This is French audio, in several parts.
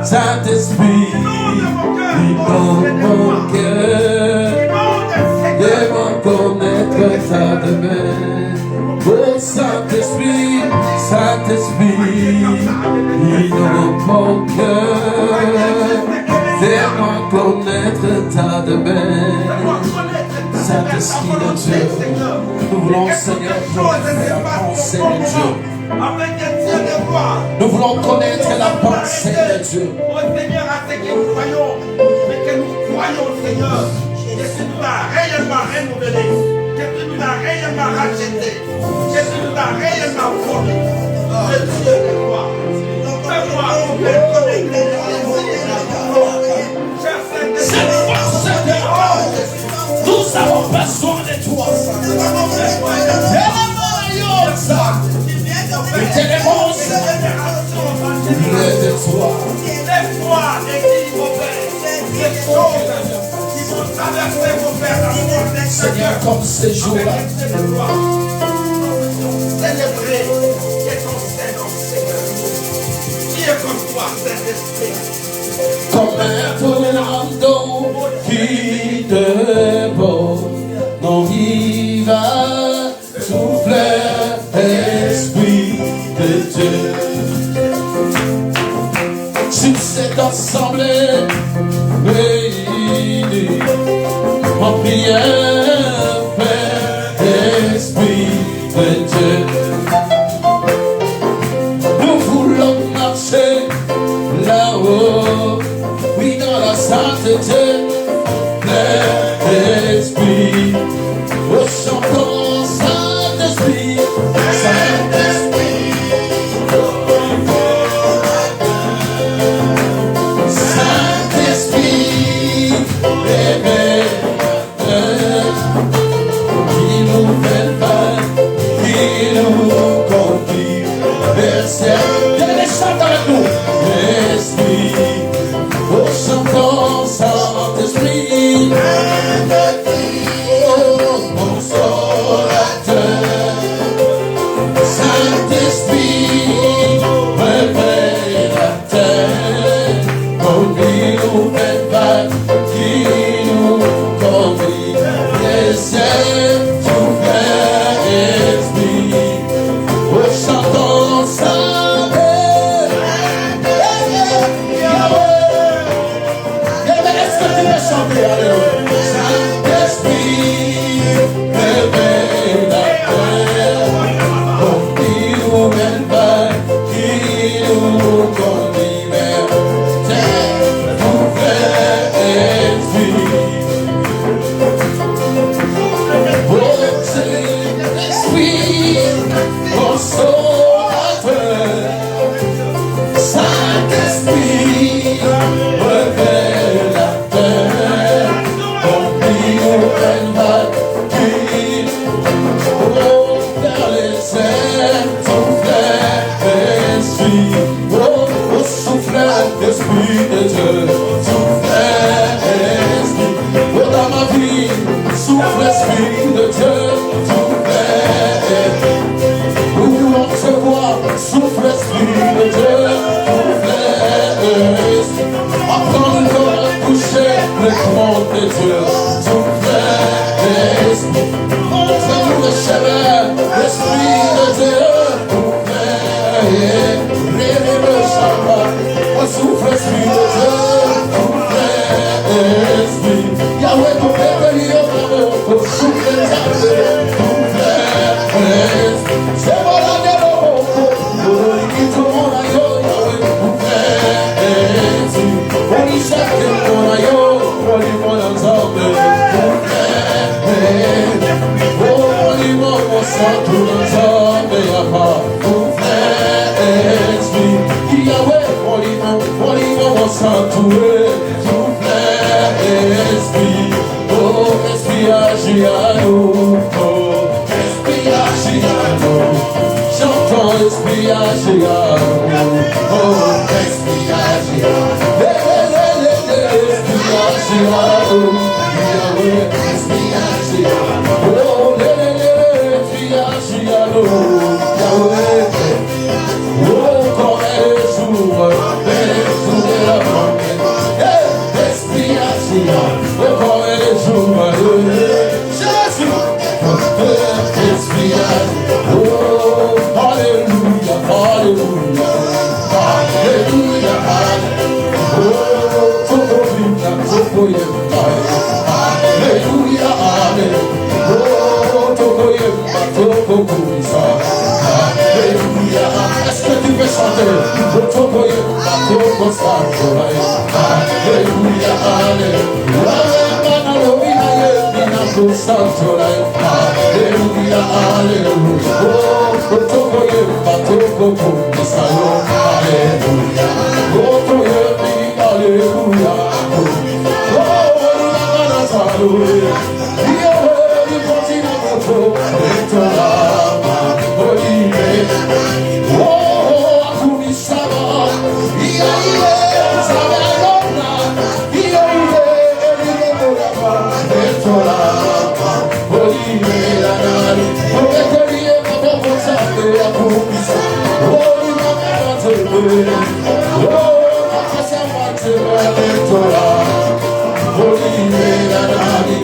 Saint-Esprit, inonde mon cœur, aide-moi connaître ta demeure. Oh Saint-Esprit, Saint-Esprit, inonde mon cœur, aide-moi connaître ta demeure. Saint-Esprit de Dieu, nous voulons, Seigneur, connaître la pensée de Dieu. Nous voulons connaître la pensée de Dieu. Oh Seigneur, à ce que nous croyons, mais que nous croyons, Seigneur, que tu nous as réellement renouvelé, que tu nous as réellement racheté, que tu nous as réellement formé. Le Dieu de gloire. Fais-moi connecter Cette force de Dieu, nous avons besoin de toi. Seigneur, comme ces jours-là, célébrer que ton Seigneur, Seigneur, qui est comme toi, Saint-Esprit. comme un tornado qui déborde, non, il va souffler, Esprit de Dieu. Sur cette assemblée réunie, en prière, Père, Esprit de Dieu. Nous voulons marcher là-haut, oui, dans la sainteté, l'Esprit. Oh, chantons Saint-Esprit, Saint-Esprit. Saint-Esprit, révélateur, qui nous fait faire, qui nous conduit vers ciel. Viens chanter avec nous. L'Esprit, oh, chantons Saint-Esprit, oh, consolateur. Saint-Esprit, révélateur, conduit nous vers vers, qui nous conduit vers ciel, tout frère Esprit. Oh, chantons Saint-Esprit, est-ce que tu veux chanter? Alléluia. Saint-Esprit, révélateur, conduit nous vers vers, qui nous conduit vers terre, tout frère Esprit. Oh, Saint-Esprit, consolateur, Saint-Esprit, révélateur, conduit nous vers vers, qui oh, vers les airs, ton frère Esprit. Oh, oh, souffle l'Esprit de Dieu, ton frère Esprit. Oh, dans ma vie, souffle l'Esprit de Dieu, ton frère Esprit. Nous voulons te voir, souffle l'Esprit de Dieu, ton frère Esprit. Apprends-nous à toucher le monde de Dieu, ton frère Esprit. Montre-nous le chemin, l'Esprit de Dieu, ton frère Esprit. Réveille le Shabbat, souffle l'Esprit de Dieu, ton frère Esprit. Yahweh, ton Père, souffle l'Esprit, ton frère Esprit. C'est bon, la Oh, Alléluia, Alléluia, Alléluia, oh, Otokoye, Batoko, Misayo, Alléluia, Otoye, Alléluia, oh, Alléluia, Io continua moto, Etorama, Olive, oh, Akumisama, Ia, Sabalona, Ia, Etorama, Olive, Lanari, Oeterie, Babosate, Akumisa, oh, Namatebe, oh, Nakasamate, Etorama, Olive, Lanari,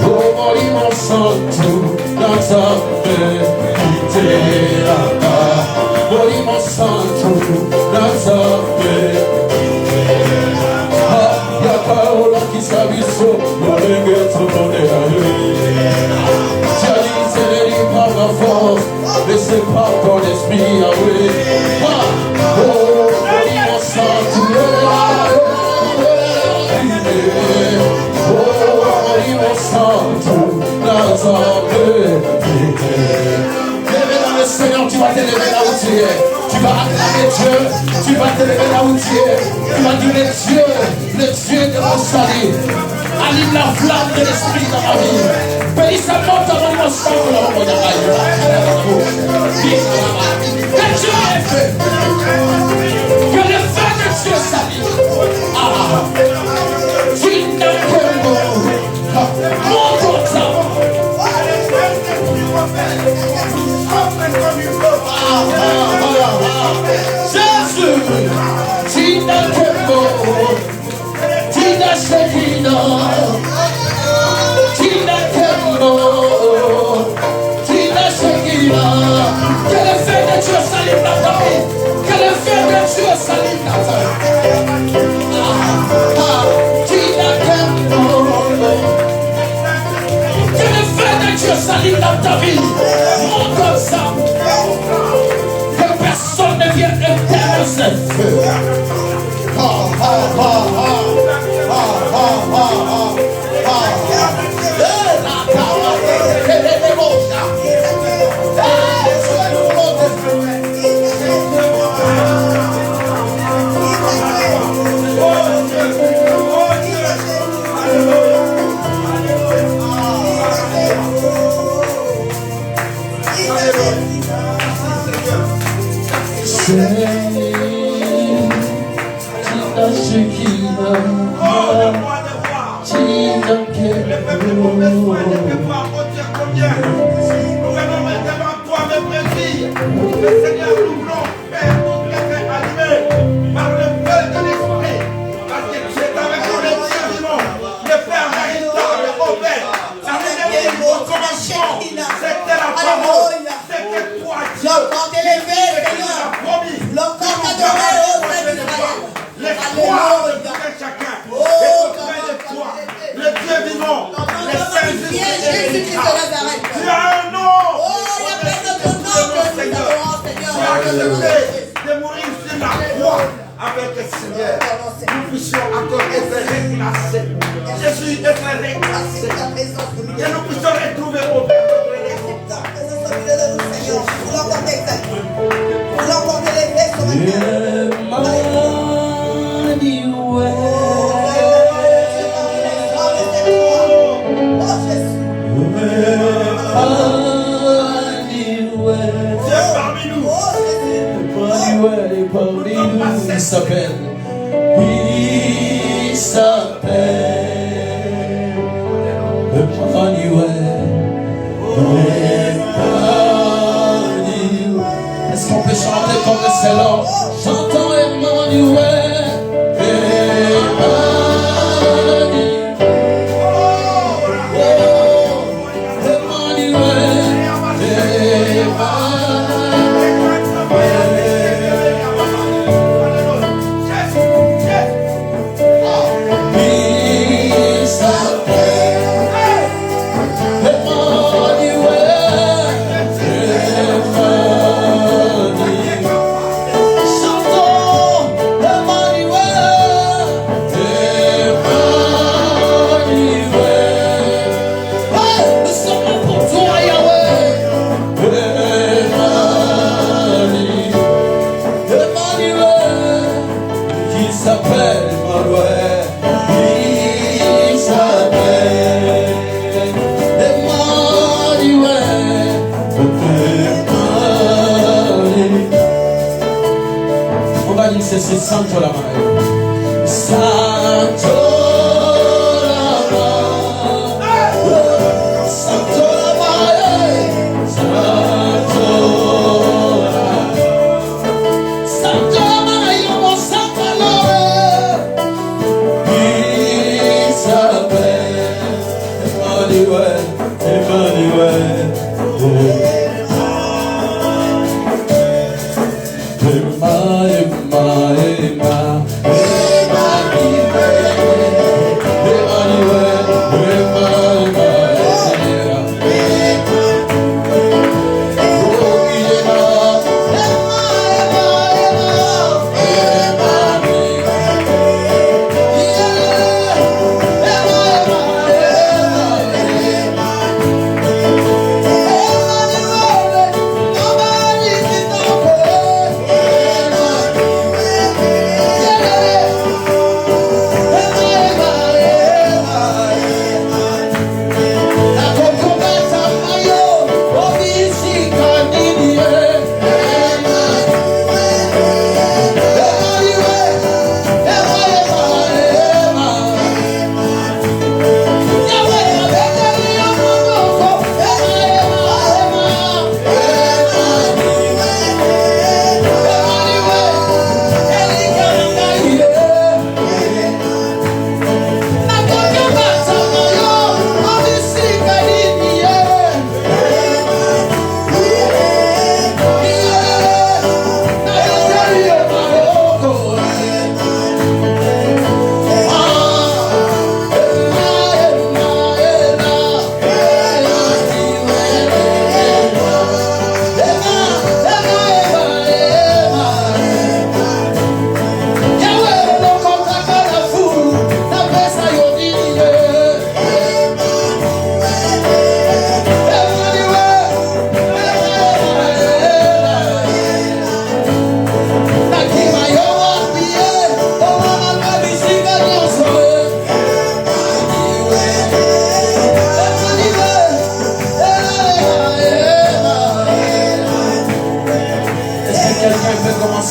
oh, Morimo Santo, Nata, Iterama, Morimo Santo, Nata, Yakaola qui s'abisso, Morenge par ma force, laissez pas ton esprit away. Oh, mon sang, tu es là. Oh, mon sang, tu dans le Seigneur, tu vas t'élever là où tu es. Tu vas acclamer Dieu, tu vas t'élever là où tu es. Tu vas dire Dieu, le Dieu de mon salut. Allume la flamme de l'esprit dans ma vie. Bénis sa monte avant mon sang. Que Dieu est fait. Que le feu de Dieu s'allume. Ah, tu n'as que mon ça. Jésus, Tina Kembo, Tina Shekina, Tina Kembo, Tina Shekina. Que le feu de Dieu s'allume dans ta vie. Que le feu de Dieu s'allume dans ta vie. Tina Kembo. Que le feu de Dieu s'allume dans ta vie. Monte comme ça. Que personne ne vienne éteindre ce feu. Est-ce qu'on peut chanter comme le Seigneur? Chantons Emmanuel, Emmanuel. s'appelle Emmanuel. Il s'appelle Emmanuel. On va dire c'est Santo la main. Santo la main. Santo la main. Santo la main. Santo la main. Yo Santo la main. Il s'appelle Emmanuel. Emmanuel.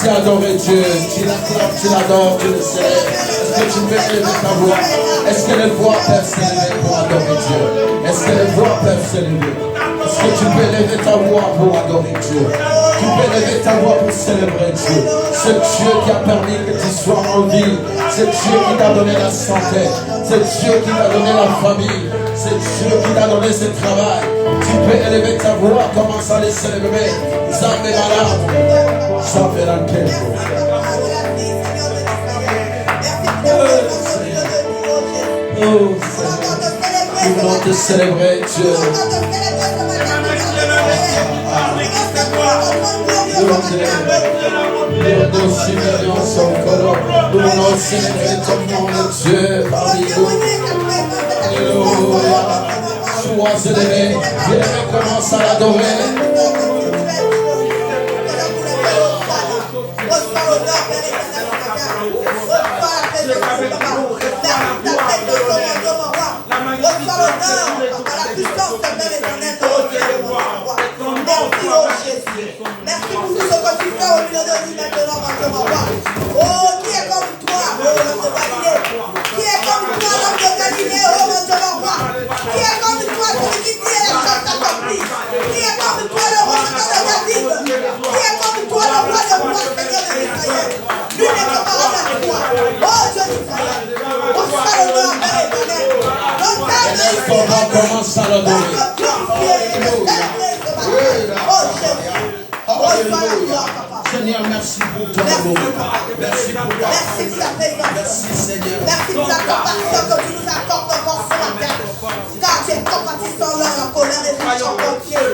Adorer Dieu, tu l'acclames, tu l'adores, tu le célèbres. Est-ce que tu peux élever ta voix? Est-ce que les voix peuvent s'élever pour adorer Dieu? Est-ce que les voix peuvent s'élever? Est-ce que tu peux élever ta voix pour adorer Dieu? Tu peux élever ta voix pour célébrer Dieu. C'est Dieu qui a permis que tu sois en vie. C'est Dieu qui t'a donné la santé. C'est Dieu qui t'a donné la famille. C'est Dieu qui t'a donné ce travail. Tu peux élever ta voix, commence à les célébrer. Zambé malade. Zambé la tête. Oh Seigneur, nous voulons te célébrer Dieu. Nous voulons célébrer ton nom de Dieu parmi nous. Alléluia. Sois élevé, viens commence à l'adorer. Merci pour tout ce que tu fais au milieu de nous maintenant, mon Dieu. Oh, qui est comme toi, oh, l'homme de Galilée? Qui est comme toi, l'homme de Galilée, oh, mon Dieu, mon roi? Qui est comme toi, celui qui dit les choses accomplies? Qui est comme toi, le roi de David? Qui est comme toi, le roi de roi, Seigneur de Israël? Lui n'est comparable à toi. Oh, Dieu d'Israël. Oh, Salomon, Père éternel. Donc, commence à l'adorer. Seigneur, merci pour ton amour. Merci pour ta présence. Merci Seigneur. Merci pour la compassion que tu nous accordes encore ce matin. Car tu es compatissant l'homme en colère et méchant ton Dieu.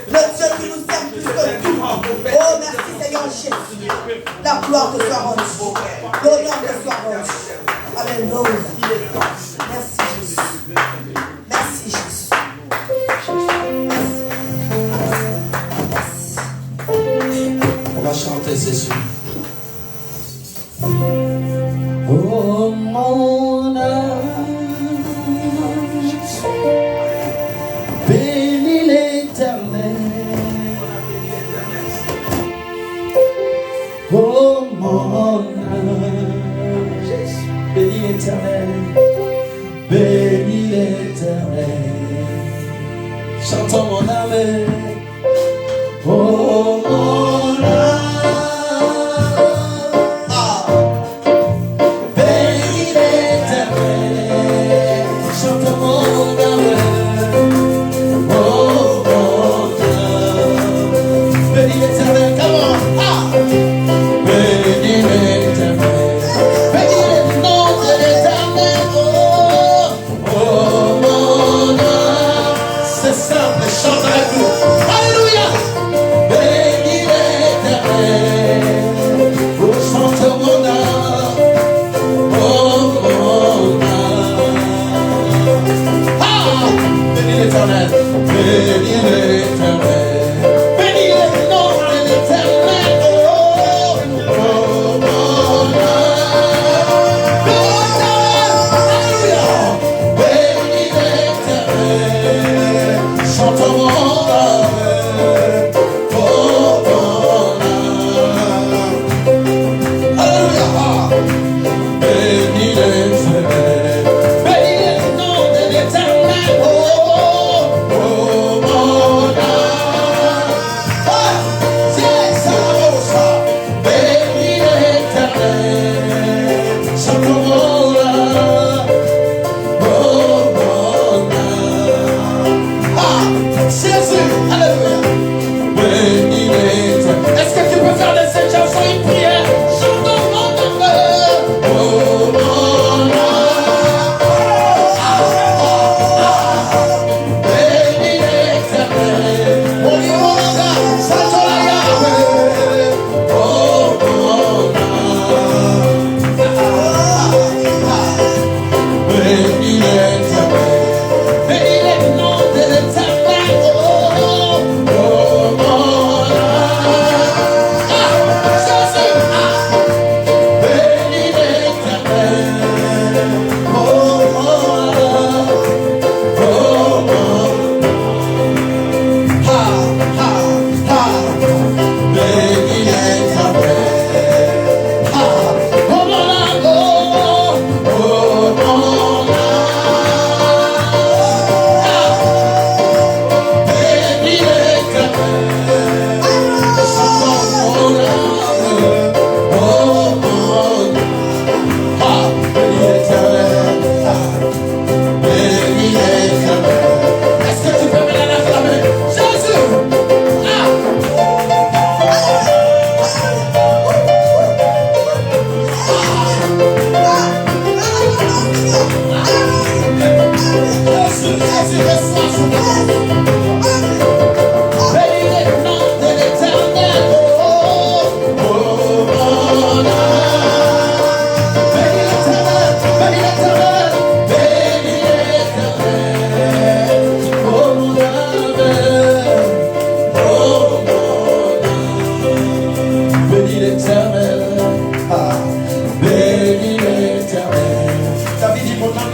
Le Dieu qui nous aime plus que tout. Oh, merci Seigneur Jésus. La gloire te soit rendue. L'honneur te soit rendu. Alléluia. Merci Jésus. Merci Jésus. On va chanter Jésus. On Oh mon âme, bénis l'Éternel. Oh mon âme, bénis l'Éternel. Bénis l'Éternel. Chantons mon âme. Oh mon âme.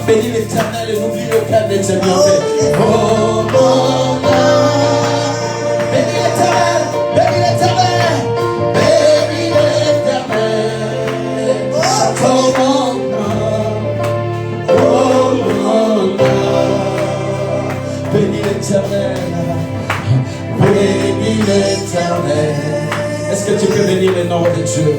Bénis l'Éternel et n'oublie aucun de ses bienfaits. Oh mon âme, bénis l'Éternel, bénis l'Éternel, bénis l'Éternel. Oh mon âme, oh mon âme, bénis l'Éternel, bénis l'Éternel. Est-ce que tu peux bénir le nom de Dieu?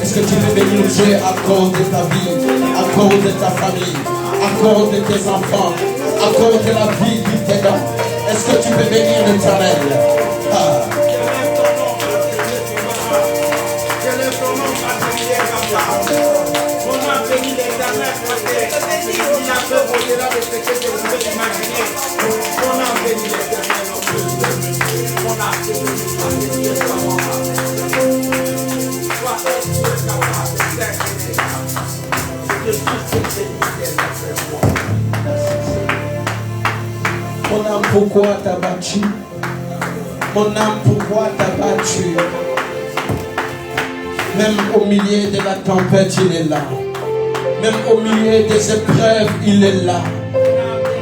Est-ce que tu peux bénir Dieu à cause de ta vie, à cause de ta famille, à cause de tes enfants, à cause de la vie qu'il te donne? Est-ce que tu peux bénir l'Éternel? Quel est ton nom particulier comme ça? On a béni l'Éternel, il a fait au-delà de ce que tu peux imaginer. On a béni l'Éternel, on a béni l'Éternel. Mon âme, pourquoi t'as battu? Mon âme, pourquoi t'as battu? Même au milieu de la tempête, il est là. Même au milieu des épreuves, il est là.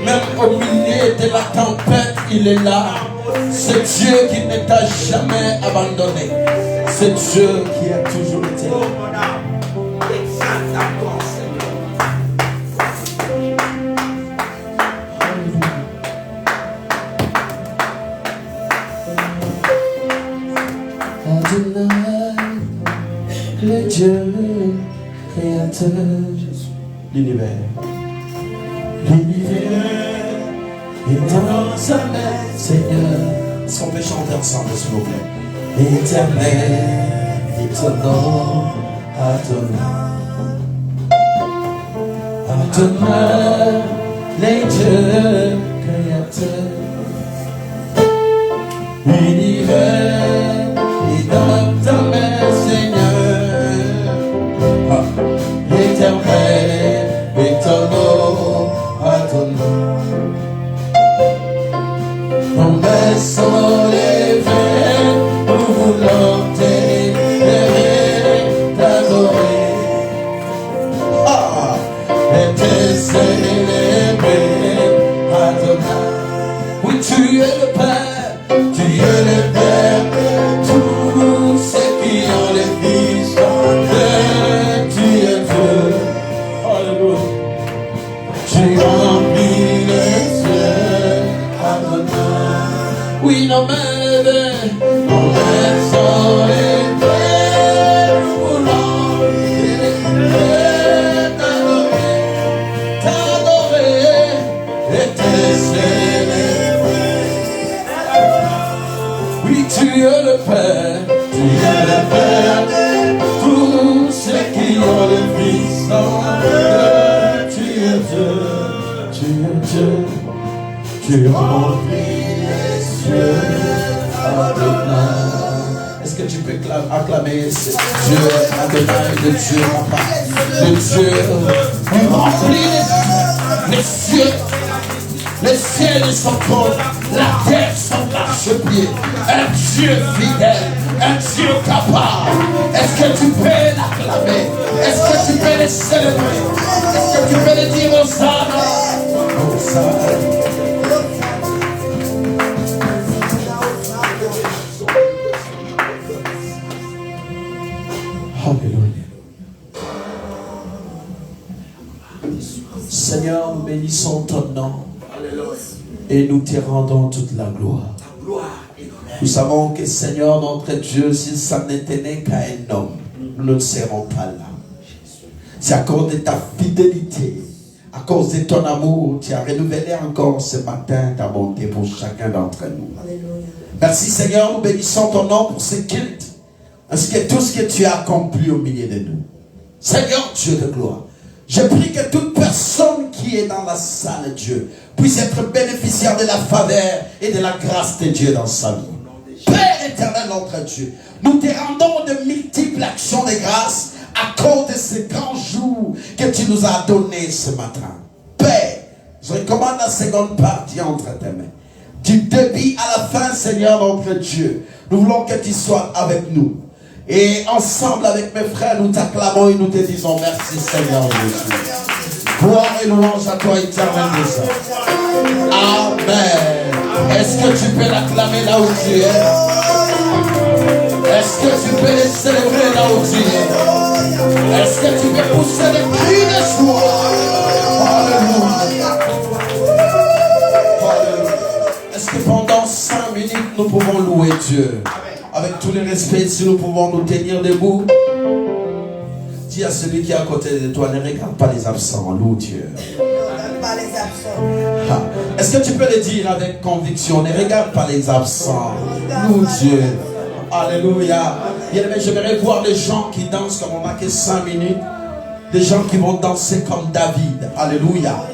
Même au milieu de la tempête, il est là. C'est Dieu qui ne t'a jamais abandonné. C'est Dieu qui a toujours été là. Adonai, le Dieu créateur, l'univers. L'univers est dans sa main, Seigneur. Est-ce qu'on peut chanter ensemble, s'il vous plaît? Éternel, étonnant, Adonai, les dieux créateurs. L'univers est dans ta main, Seigneur. Éternel, étonnant, Adonai. Ton berceau levé, nous voulons t'élever, t'adorer. Et te célébrer, Adonai. Oui, tu es le Père, tu es le Père de tous ceux qui ont les fils de tu es Dieu. Alléluia. Tu remplis les cieux, Adonai. Oui, nos mains levées, nos mains sont levées, nous voulons t'élever, t'adorer et te célébrer. Oui, tu es le Père, tu es le Père de tous ceux qui ont le Fils en eux. Tu es Dieu, tu es Dieu, tu remplis les cieux, Adonai. Est-ce que tu peux acclamer ce Dieu, Adonai, le Dieu, Papa, le Dieu qui remplit les cieux. Les ciels sont hauts, la terre sont marche-pied. Un Dieu fidèle, un Dieu capable. Est-ce que tu peux l'acclamer? Est-ce que tu peux le célébrer? Est-ce que tu peux le dire aux âmes? Aux âmes. Alléluia. Seigneur, nous bénissons ton nom. Et nous te rendons toute la gloire. Nous savons que Seigneur, notre Dieu, si ça n'était qu'à un homme, nous ne serons pas là. C'est à cause de ta fidélité, à cause de ton amour, tu as renouvelé encore ce matin ta bonté pour chacun d'entre nous. Alléluia. Merci Seigneur, nous bénissons ton nom pour ce culte, ainsi que tout ce que tu as accompli au milieu de nous. Seigneur Dieu de gloire, je prie que toute personne qui est dans la salle, Dieu, puisse être bénéficiaire de la faveur et de la grâce de Dieu dans sa vie. Père éternel, notre Dieu, nous te rendons de multiples actions de grâce à cause de ce grand jour que tu nous as donné ce matin. Père, je recommande la seconde partie entre tes mains. Du début à la fin, Seigneur, notre Dieu, nous voulons que tu sois avec nous. Et ensemble avec mes frères, nous t'acclamons et nous te disons merci Seigneur Jésus. Gloire et louange à toi éternel Dieu. Amen. Est-ce que tu peux l'acclamer là où tu es? Est-ce que tu peux le célébrer là où tu es? Est-ce que tu peux pousser des cris de joie? Alléluia. Est-ce que pendant 5 minutes nous pouvons louer Dieu? Avec tous les respects, si nous pouvons nous tenir debout. Dis à celui qui est à côté de toi, ne regarde pas les absents, loue Dieu. Est-ce que tu peux le dire avec conviction? Ne regarde pas les absents, loue Dieu. Alléluia. Bien aimé, j'aimerais voir les gens qui dansent comme on n'a que 5 minutes. Des gens qui vont danser comme David. Alléluia.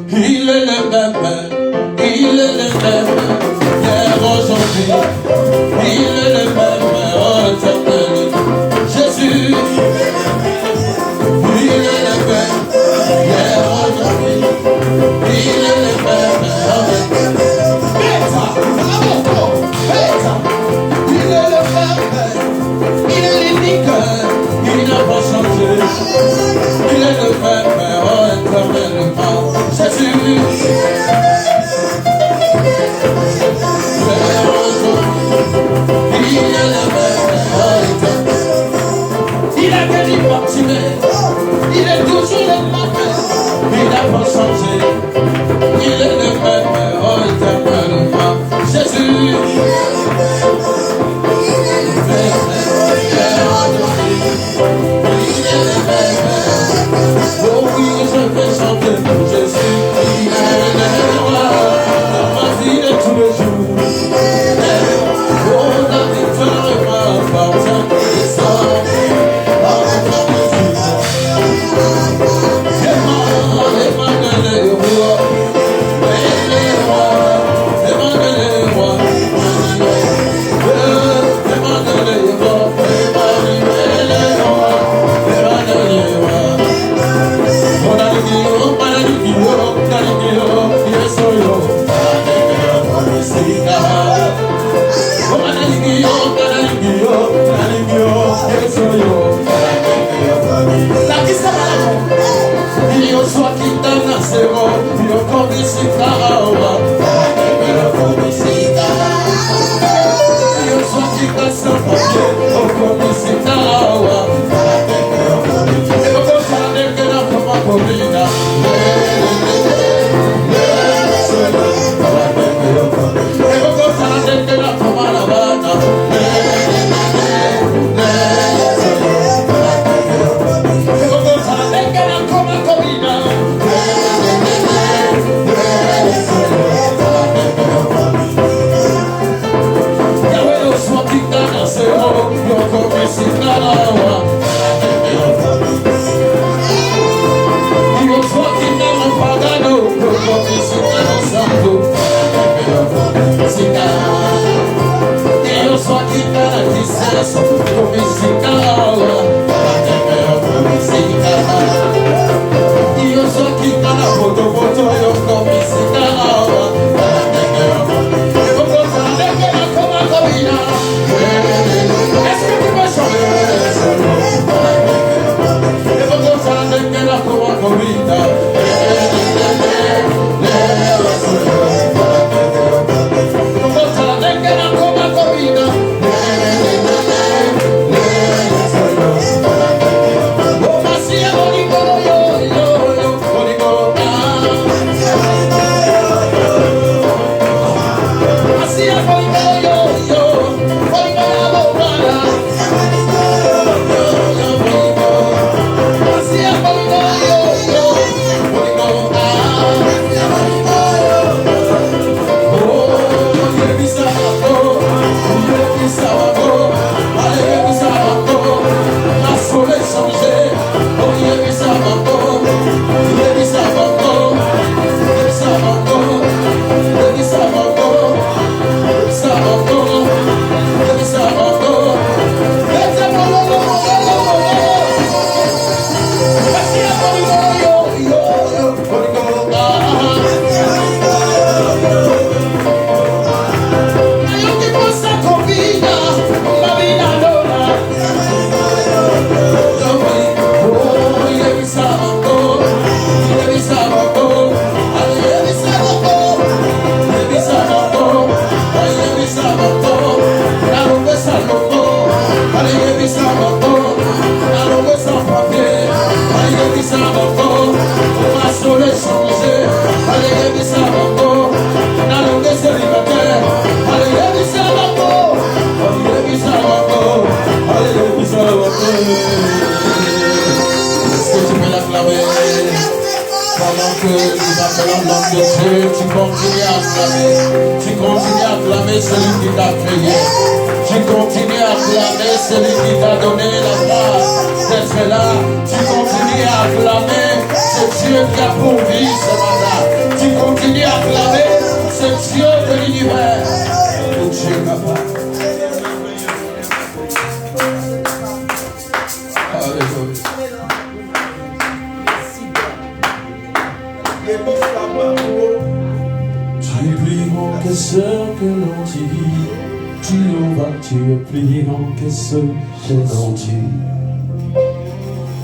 Il est le même, il est le même, hier, aujourd'hui. Il est le même, éternel. Jésus, il est le même, hier, aujourd'hui. Il est le même, il est le même, il est l'unique, il n'a pas changé. Il est Il a guéri Bartimée. Il est toujours le même. Il n'a pas changé. Il est le même. Oh, éternellement. Jésus. Oh oui, je vais chanter pour Jésus. Il est le roi dans ma vie de tous les jours. Oh, la victoire m'appartient.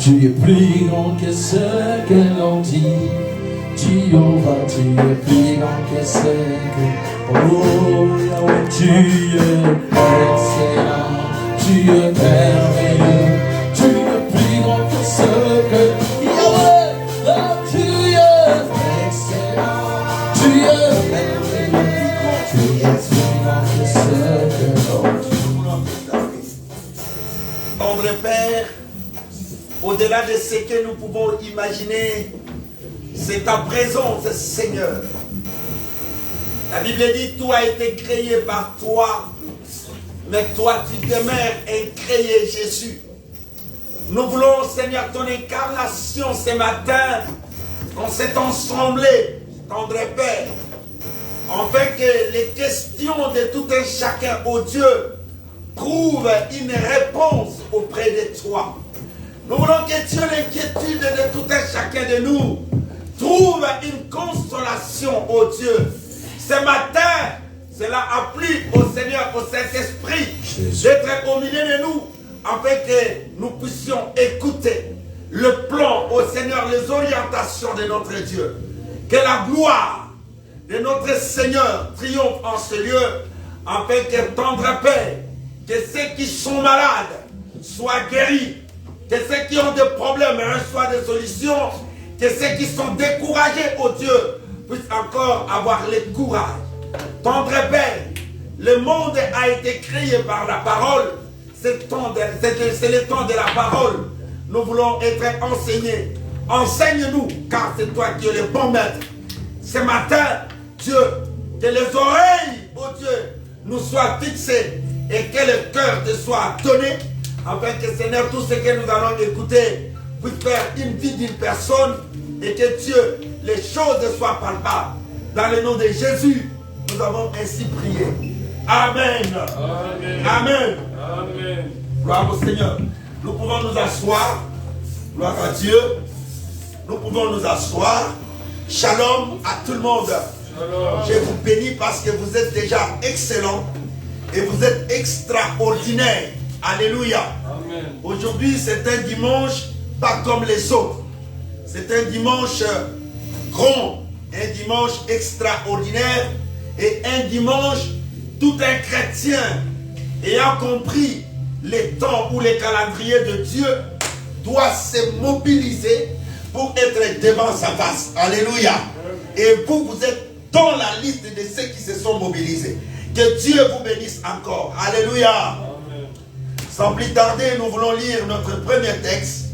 Tu es plus grand que ce que l'on dit. Jéhovah, tu es plus grand que ce que... Oh, Yahweh, tu es excellent. Tu es merveilleux. Tu es plus grand que ce que... Yahweh, oh, tu es excellent. Tu es merveilleux. Tu es plus grand que ce que l'on dit. Tendre Père, au-delà de ce que nous pouvons imaginer, c'est ta présence, Seigneur. La Bible dit, tout a été créé par toi, mais toi tu demeures et créé Jésus. Nous voulons, Seigneur, ton incarnation ce matin, qu'on s'est ensemblés, tendre Père, afin que les questions de tout un chacun, ô Dieu, trouve une réponse auprès de toi. Nous voulons que Dieu, l'inquiétude de tout un chacun de nous, trouve une consolation, ô Dieu. Ce matin, cela a plu au Seigneur, au Saint-Esprit, d'être au milieu de nous, afin que nous puissions écouter le plan, au Seigneur, les orientations de notre Dieu. Que la gloire de notre Seigneur triomphe en ce lieu, afin que tendre Père, que ceux qui sont malades soient guéris, que ceux qui ont des problèmes reçoivent des solutions, que ceux qui sont découragés, oh Dieu, puissent encore avoir le courage. Tendre Père, le monde a été créé par la parole, c'est le temps de la parole. Nous voulons être enseignés. Enseigne-nous, car c'est toi qui es le bon maître. Ce matin, Dieu, que les oreilles, oh Dieu, nous soient fixées et que le cœur te soit donné, afin que, Seigneur, tout ce que nous allons écouter puisse faire une vie d'une personne et que Dieu, les choses soient palpables. Dans le nom de Jésus, nous avons ainsi prié. Amen. Amen. Amen. Amen. Gloire au Seigneur. Nous pouvons nous asseoir. Gloire à Dieu. Nous pouvons nous asseoir. Shalom à tout le monde. Shalom. Je vous bénis parce que vous êtes déjà excellents et vous êtes extraordinaires. Alléluia. Aujourd'hui, c'est un dimanche pas comme les autres. C'est un dimanche grand, un dimanche extraordinaire et un dimanche tout un chrétien ayant compris les temps où les calendriers de Dieu doivent se mobiliser pour être devant sa face. Alléluia. Et vous, vous êtes dans la liste de ceux qui se sont mobilisés. Que Dieu vous bénisse encore. Alléluia. Amen. Sans plus tarder, nous voulons lire notre premier texte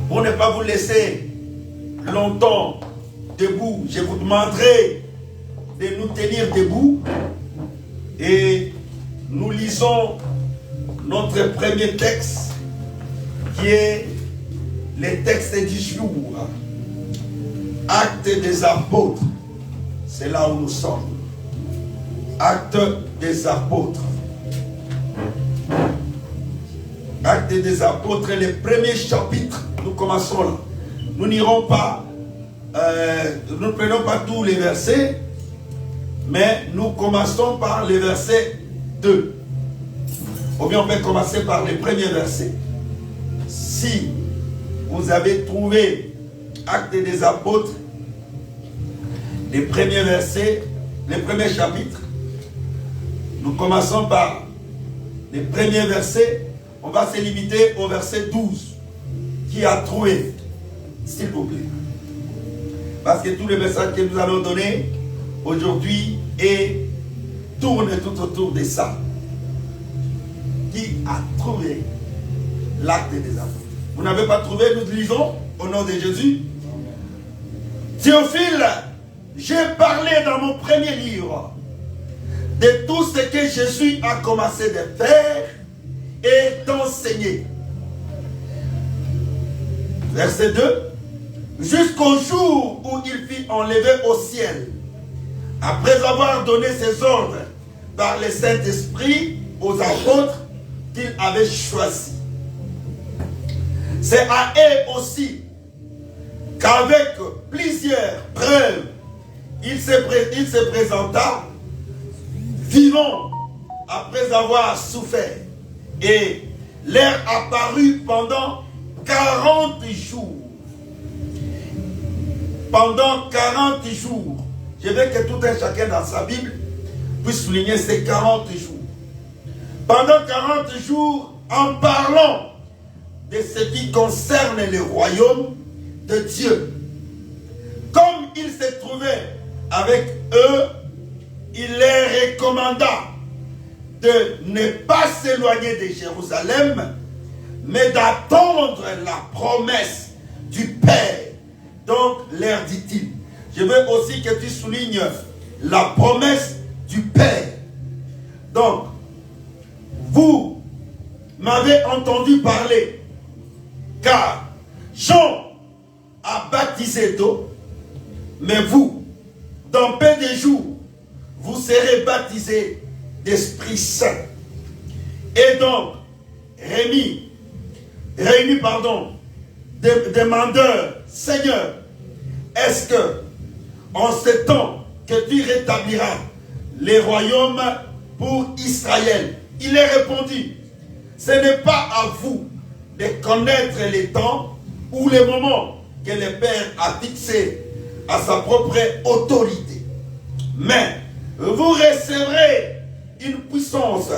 pour ne pas vous laisser longtemps debout. Je vous demanderai de nous tenir debout et nous lisons notre premier texte qui est le texte du jour. Actes des apôtres. C'est là où nous sommes. Actes des apôtres. Actes des apôtres, le premier chapitre. Nous commençons là. Nous n'irons pas, nous ne prenons pas tous les versets, mais nous commençons par les versets 2. Ou bien on peut commencer par les premiers versets. Si vous avez trouvé Actes des apôtres, les premiers versets, les premiers chapitres, nous commençons par les premiers versets. On va se limiter au verset 12. Qui a trouvé, s'il vous plaît? Parce que tout le message que nous allons donner aujourd'hui tourne tout autour de ça. Qui a trouvé l'acte des apôtres? Vous n'avez pas trouvé? Nous lisons au nom de Jésus. Théophile, j'ai parlé dans mon premier livre de tout ce que Jésus a commencé de faire et d'enseigner. Verset 2. Jusqu'au jour où il fut enlevé au ciel, après avoir donné ses ordres par le Saint-Esprit aux apôtres qu'il avait choisis. C'est à eux aussi qu'avec plusieurs preuves, il se présenta vivant après avoir souffert et leur apparut pendant 40 jours. Pendant 40 jours. Je veux que tout un chacun dans sa Bible puisse souligner ces 40 jours. Pendant 40 jours, en parlant de ce qui concerne le royaume de Dieu. Comme il se trouvait avec eux, il leur recommanda de ne pas s'éloigner de Jérusalem, mais d'attendre la promesse du Père. Donc, leur dit-il, je veux aussi que tu soulignes la promesse du Père. Donc, vous m'avez entendu parler, car Jean a baptisé d'eau, mais vous, dans peu de jours, vous serez baptisés d'Esprit Saint. Et donc, demandeur, Seigneur, est-ce que, en ce temps que tu rétabliras les royaumes pour Israël? Il est répondu, ce n'est pas à vous de connaître les temps ou les moments que le Père a fixé à sa propre autorité. Mais vous recevrez une puissance,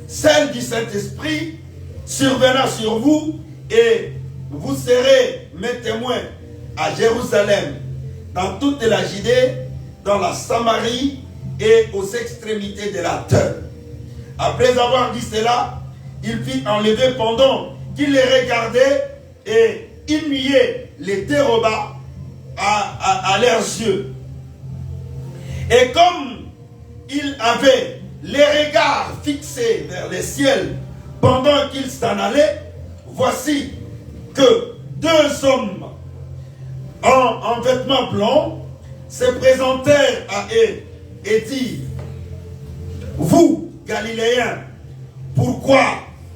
celle du Saint-Esprit, survenant sur vous, et vous serez mes témoins à Jérusalem, dans toute la Judée, dans la Samarie et aux extrémités de la terre. Après avoir dit cela, il fit enlever pendant qu'il les regardait, et il nuait les déroba à leurs yeux. Et comme il avait les regards fixés vers le ciel pendant qu'il s'en allait, voici que deux hommes en vêtements blancs se présentèrent à eux et dirent, vous, Galiléens, pourquoi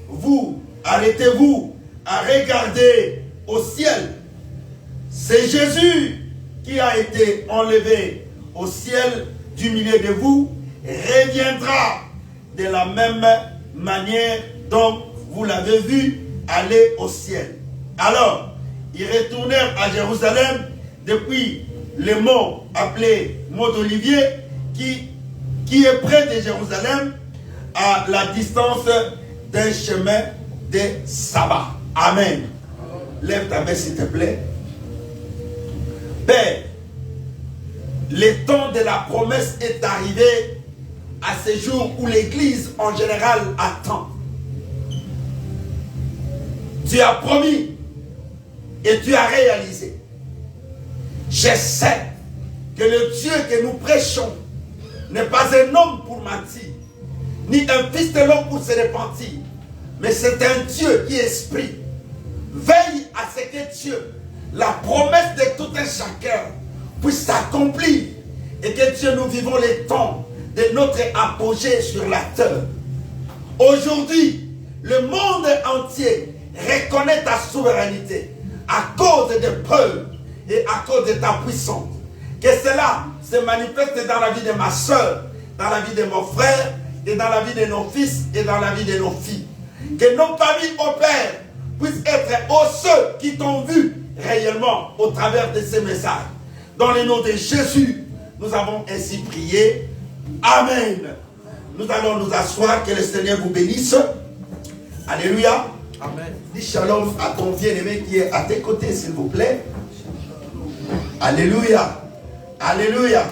vous arrêtez-vous à regarder au ciel? C'est Jésus qui a été enlevé au ciel du milieu de vous, reviendra de la même manière dont vous l'avez vu aller au ciel. Alors, ils retournèrent à Jérusalem depuis le mont appelé mont d'Olivier, qui est près de Jérusalem, à la distance d'un chemin de sabbat. Amen. Lève ta main s'il te plaît. Père, le temps de la promesse est arrivé à ce jour où l'Église en général attend. Tu as promis et tu as réalisé. Je sais que le Dieu que nous prêchons n'est pas un homme pour mentir, ni un fils de l'homme pour se repentir, mais c'est un Dieu qui est esprit. Veille à ce que Dieu, la promesse de tout un chacun, puisse s'accomplir, et que Dieu, nous vivons les temps de notre apogée sur la terre. Aujourd'hui, le monde entier reconnaît ta souveraineté à cause des preuves et à cause de ta puissance. Que cela se manifeste dans la vie de ma soeur, dans la vie de mon frère, et dans la vie de nos fils et dans la vie de nos filles. Que nos familles, ô Père, puissent être aux ceux qui t'ont vu réellement au travers de ces messages. Dans le nom de Jésus, nous avons ainsi prié. Amen. Nous allons nous asseoir. Que le Seigneur vous bénisse. Alléluia. Amen. Dis shalom à ton bien-aimé qui est à tes côtés, s'il vous plaît. Alléluia. Alléluia.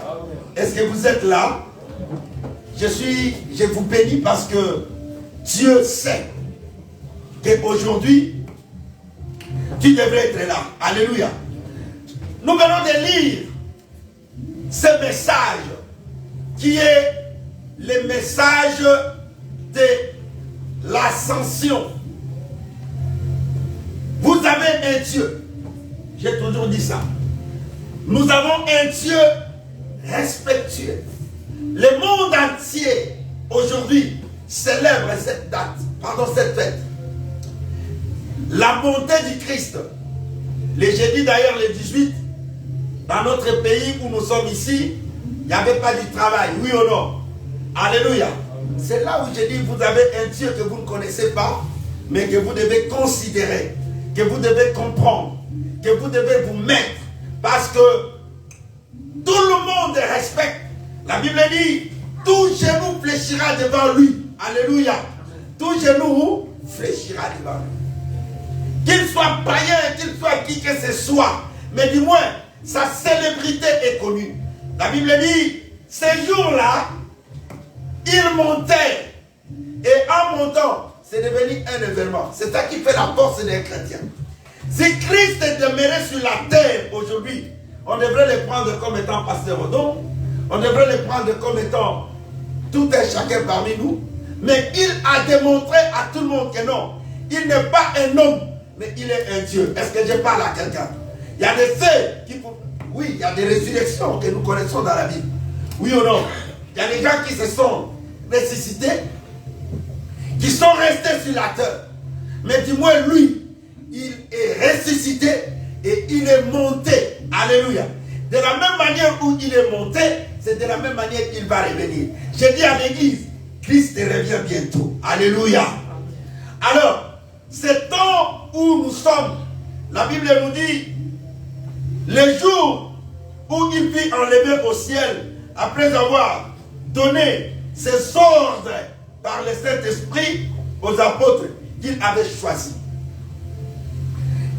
Est-ce que vous êtes là? Je vous bénis parce que Dieu sait qu'aujourd'hui, tu devrais être là. Alléluia. Nous venons de lire ce message qui est le message de l'ascension. Vous avez un Dieu. J'ai toujours dit ça. Nous avons un Dieu respectueux. Le monde entier aujourd'hui célèbre cette date, cette fête. La montée du Christ. Le jeudi d'ailleurs, le 18, dans notre pays où nous sommes ici, il n'y avait pas du travail, oui ou non? Alléluia. C'est là où j'ai dit, vous avez un Dieu que vous ne connaissez pas, mais que vous devez considérer. que vous devez comprendre, que vous devez vous mettre, parce que tout le monde respecte. La Bible dit, tout genou fléchira devant lui. Alléluia. Tout genou fléchira devant lui. Qu'il soit païen, qu'il soit qui que ce soit, mais du moins, sa célébrité est connue. La Bible dit, ces jours-là, il montait. Et en montant, c'est devenu un événement. C'est ça qui fait la force des chrétiens. Si Christ demeurait sur la terre aujourd'hui, on devrait le prendre comme étant pasteur Odon, on devrait le prendre comme étant tout un chacun parmi nous. Mais il a démontré à tout le monde que non, il n'est pas un homme, mais il est un Dieu. Est-ce que je parle à quelqu'un? Il y a des faits qui... Oui, il y a des résurrections que nous connaissons dans la Bible. Oui ou non? Il y a des gens qui se sont ressuscités, qui sont restés sur la terre. Mais du moins, lui, il est ressuscité et il est monté. Alléluia. De la même manière où il est monté, c'est de la même manière qu'il va revenir. J'ai dit à l'église, Christ revient bientôt. Alléluia. Alors, ce temps où nous sommes, la Bible nous dit, le jour où il fut enlevé au ciel, après avoir donné ses ordres par le Saint-Esprit aux apôtres qu'il avait choisis.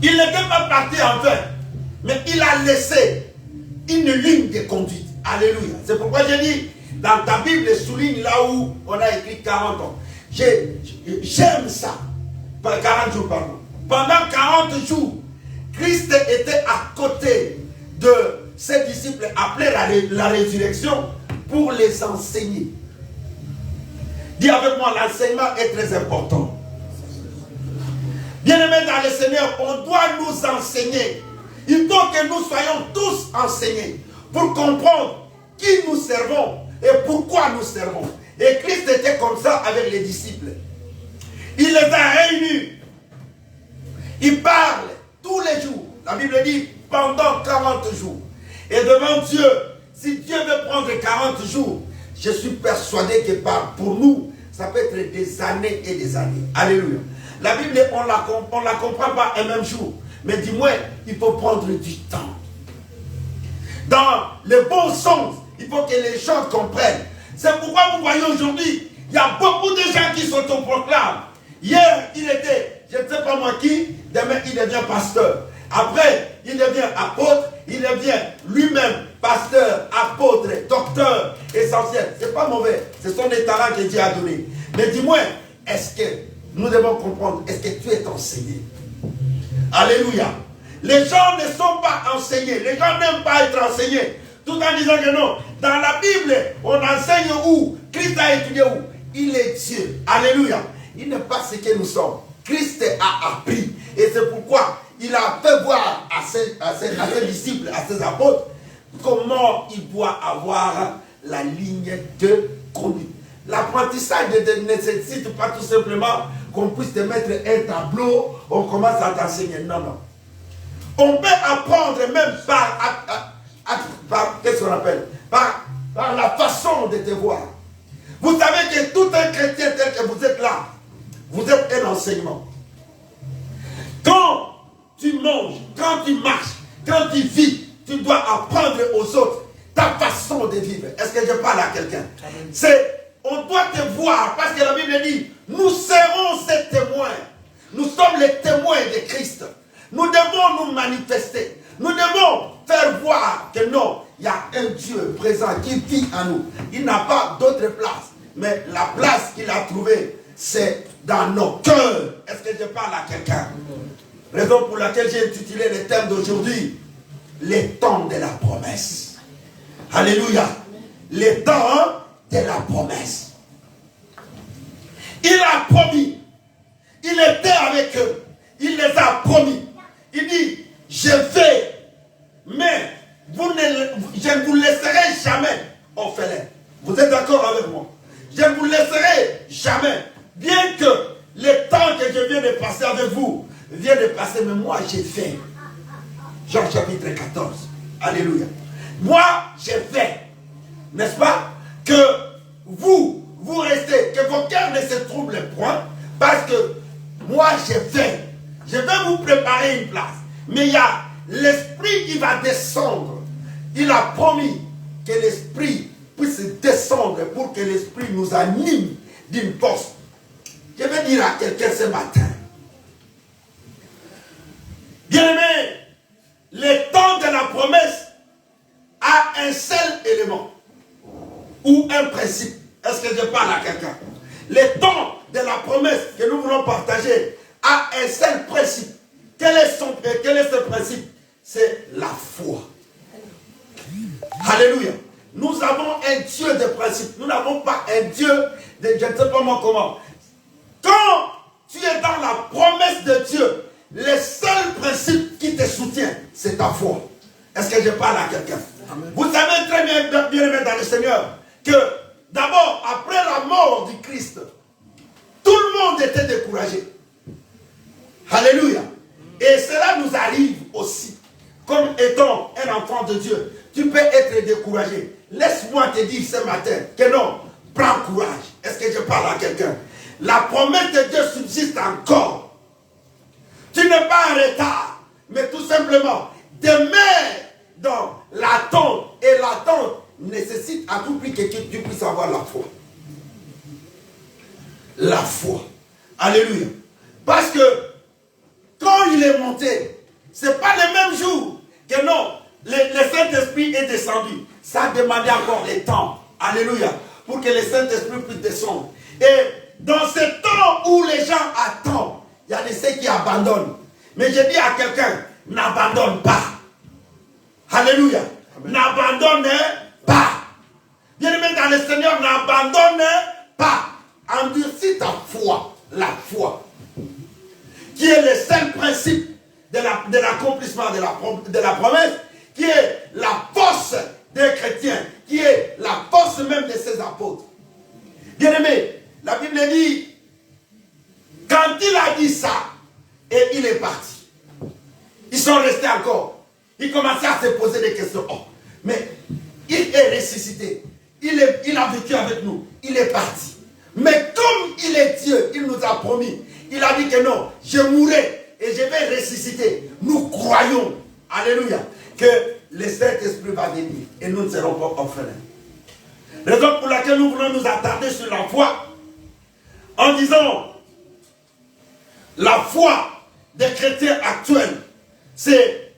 Il n'était pas parti en vain, mais il a laissé une ligne de conduite. Alléluia. C'est pourquoi j'ai dit, dans ta Bible, souligne là où on a écrit 40 ans. J'aime ça. 40 jours, pardon. Pendant 40 jours, Christ était à côté de ses disciples après la résurrection pour les enseigner. Dis avec moi, l'enseignement est très important. Bien-aimés dans le Seigneur, on doit nous enseigner. Il faut que nous soyons tous enseignés pour comprendre qui nous servons et pourquoi nous servons. Et Christ était comme ça avec les disciples. Il les a réunis. Il parle tous les jours. La Bible dit pendant 40 jours. Et devant Dieu, si Dieu veut prendre 40 jours, je suis persuadé que pour nous, ça peut être des années et des années. Alléluia. La Bible, on ne la comprend pas un même jour. Mais du moins, il faut prendre du temps. Dans le bon sens, il faut que les gens comprennent. C'est pourquoi vous voyez aujourd'hui, il y a beaucoup de gens qui s'autoproclament. Hier, il était, je ne sais pas moi qui, demain il devient pasteur. Après, il devient apôtre, il devient lui-même pasteur, apôtre, docteur, essentiel. Ce n'est pas mauvais, ce sont des talents que Dieu a donnés. Mais dis-moi, est-ce que nous devons comprendre, est-ce que tu es enseigné? Alléluia. Les gens ne sont pas enseignés, les gens n'aiment pas être enseignés. Tout en disant que non, dans la Bible, on enseigne où? Christ a étudié où? Il est Dieu. Alléluia. Il n'est pas ce que nous sommes. Christ a appris. Et c'est pourquoi il a fait voir à ses disciples, à ses apôtres, comment il doit avoir la ligne de conduite. L'apprentissage ne nécessite pas tout simplement qu'on puisse te mettre un tableau, on commence à t'enseigner. Non, non. On peut apprendre même par qu'est-ce qu'on appelle? Par la façon de te voir. Vous savez que tout un chrétien tel que vous êtes là, vous êtes un enseignement. Quand tu manges, quand tu marches, quand tu vis, tu dois apprendre aux autres ta façon de vivre. Est-ce que je parle à quelqu'un? On doit te voir, parce que la Bible dit, nous serons ces témoins. Nous sommes les témoins de Christ. Nous devons nous manifester. Nous devons faire voir que non, il y a un Dieu présent qui vit en nous. Il n'a pas d'autre place. Mais la place qu'il a trouvée, c'est dans nos cœurs. Est-ce que je parle à quelqu'un? Raison pour laquelle j'ai intitulé le thème d'aujourd'hui, les temps de la promesse. Alléluia. Les temps de la promesse. Il a promis. Il était avec eux. Il les a promis. Il dit, je vais, mais je ne vous laisserai jamais orphelins. Vous êtes d'accord avec moi? Je ne vous laisserai jamais. Bien que le temps que je viens de passer avec vous vient de passer, mais moi j'ai fait. Jean chapitre 14. Alléluia. Moi j'ai fait. N'est-ce pas? Que vous restez, que vos cœurs ne se troublent point, parce que moi j'ai fait. je vais vous préparer une place. Mais il y a l'Esprit qui va descendre. Il a promis que l'Esprit puisse descendre pour que l'Esprit nous anime d'une force. Je vais dire à quelqu'un ce matin. Bien-aimé, le temps de la promesse a un seul élément ou un principe. Est-ce que je parle à quelqu'un? Le temps de la promesse que nous voulons partager a un seul principe. Quel est ce principe? C'est la foi. Alléluia. Nous avons un Dieu de principe. Nous n'avons pas un Dieu de je ne sais pas moi comment. Quand tu es dans la promesse de Dieu, le seul principe qui te soutient, c'est ta foi. Est-ce que je parle à quelqu'un? Vous savez très bien, bien-aimé dans le Seigneur, que d'abord, après la mort du Christ, tout le monde était découragé. Alléluia. Et cela nous arrive aussi. Comme étant un enfant de Dieu, tu peux être découragé. Laisse-moi te dire ce matin que non, prends courage. Est-ce que je parle à quelqu'un? La promesse de Dieu subsiste encore. Tu n'es pas en retard, mais tout simplement, demeure dans l'attente. Et l'attente nécessite à tout prix que tu puisses avoir la foi. La foi. Alléluia. Parce que quand il est monté, ce n'est pas le même jour que non, le Saint-Esprit est descendu. Ça a demandé encore le temps. Alléluia. Pour que le Saint-Esprit puisse descendre. Et dans ce temps où les gens attendent, il y a de ceux qui abandonnent. Mais je dis à quelqu'un, n'abandonne pas. Alléluia. N'abandonne pas. Bien-aimé dans le Seigneur, n'abandonne pas. Endurcis ta foi, la foi, qui est le seul principe de l'accomplissement de la promesse, qui est la force des chrétiens, qui est la force même de ses apôtres. Bien-aimé, la Bible dit, quand il a dit ça, et il est parti, ils sont restés encore. Ils commençaient à se poser des questions. Oh, mais il est ressuscité. Il a vécu avec nous. Il est parti. Mais comme il est Dieu, il nous a promis. Il a dit que non, je mourrai et je vais ressusciter. Nous croyons, alléluia, que le Saint-Esprit va venir et nous ne serons pas orphelins. Raison pour laquelle nous voulons nous attarder sur la foi en disant la foi des chrétiens actuels, c'est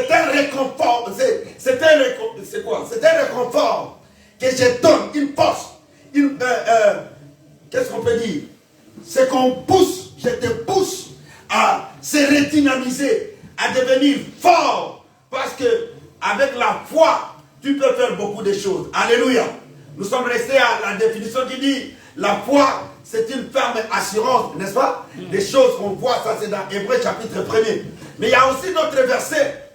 un réconfort. C'est un réconfort que je donne, une force, qu'est-ce qu'on peut dire? C'est qu'on pousse, je te pousse à se redynamiser, à devenir fort. Parce que avec la foi, tu peux faire beaucoup de choses. Alléluia. Nous sommes restés à la définition qui dit, la foi, c'est une ferme assurance, n'est-ce pas? Les choses qu'on voit, ça c'est dans Hébreux chapitre 1er. Mais il y a aussi d'autres versets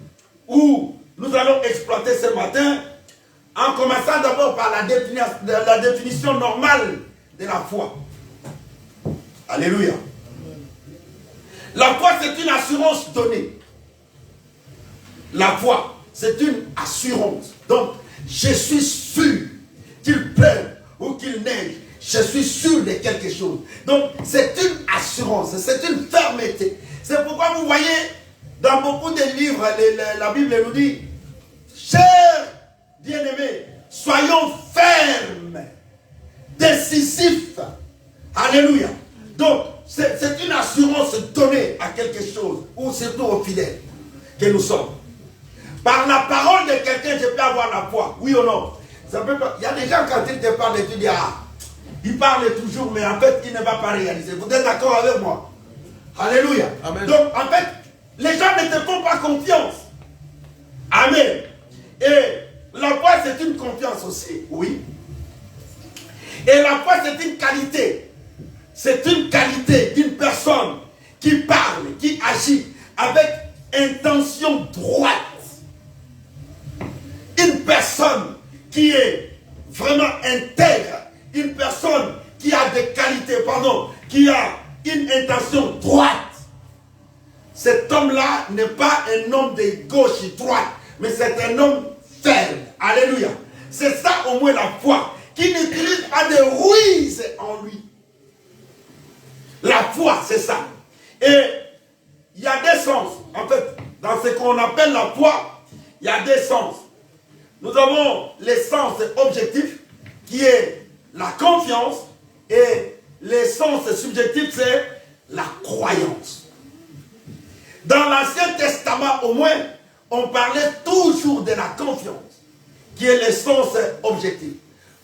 où nous allons exploiter ce matin, en commençant d'abord par la définition normale de la foi. Alléluia. La foi, c'est une assurance donnée. La foi, c'est une assurance. Donc, je suis sûr qu'il pleuve ou qu'il neige. Je suis sûr de quelque chose. Donc, c'est une assurance, c'est une fermeté. C'est pourquoi vous voyez, dans beaucoup de livres, la Bible nous dit, chers bien-aimés, soyons fermes, décisifs. Alléluia. Donc, c'est une assurance donnée à quelque chose, ou surtout aux fidèles que nous sommes. Par la parole de quelqu'un, je peux avoir la foi, oui ou non? Ça peut pas. Il y a des gens, quand ils te parlent, tu dis, ah, il parle toujours, mais en fait, il ne va pas réaliser. Vous êtes d'accord avec moi? Alléluia. Amen. Donc, en fait, les gens ne te font pas confiance. Amen. Et la foi, c'est une confiance aussi, oui. Et la foi, c'est une qualité. C'est une qualité d'une personne qui parle, qui agit avec intention droite. Une personne qui est vraiment intègre. Une personne qui a des qualités, qui a une intention droite. Cet homme-là n'est pas un homme de gauche et droite, mais c'est un homme ferme. Alléluia. C'est ça au moins la foi, qui n'utilise pas de ruses en lui. La foi, c'est ça. Et il y a des sens. En fait, dans ce qu'on appelle la foi, il y a des sens. Nous avons l'essence objectif qui est la confiance et l'essence subjective c'est la croyance. Dans l'Ancien Testament au moins, on parlait toujours de la confiance qui est l'essence objective.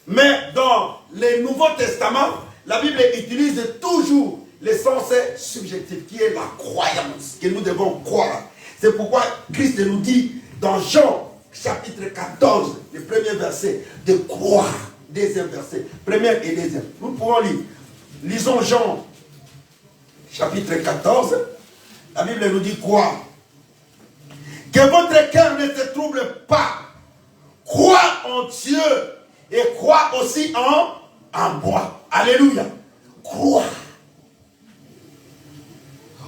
Mais dans les Nouveaux Testaments, la Bible utilise toujours l'essence subjective qui est la croyance que nous devons croire. C'est pourquoi Christ nous dit dans Jean chapitre 14, le premier verset, de croire. Deuxième verset, premier et deuxième. Nous pouvons lire. Lisons Jean chapitre 14. La Bible nous dit quoi? Que votre cœur ne se trouble pas. Crois en Dieu et crois aussi en moi. Alléluia. Crois.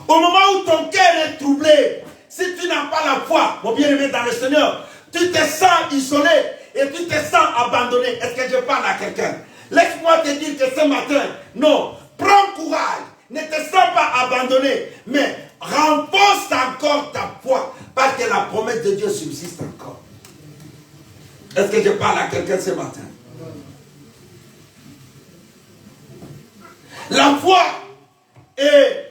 Au moment où ton cœur est troublé, si tu n'as pas la foi, mon bien-aimé dans le Seigneur, tu te sens isolé et tu te sens abandonné. Est-ce que je parle à quelqu'un? Laisse-moi te dire que ce matin, non, prends courage, ne te sens pas abandonné, mais renforce encore ta foi, parce que la promesse de Dieu subsiste encore. Est-ce que je parle à quelqu'un ce matin? La foi est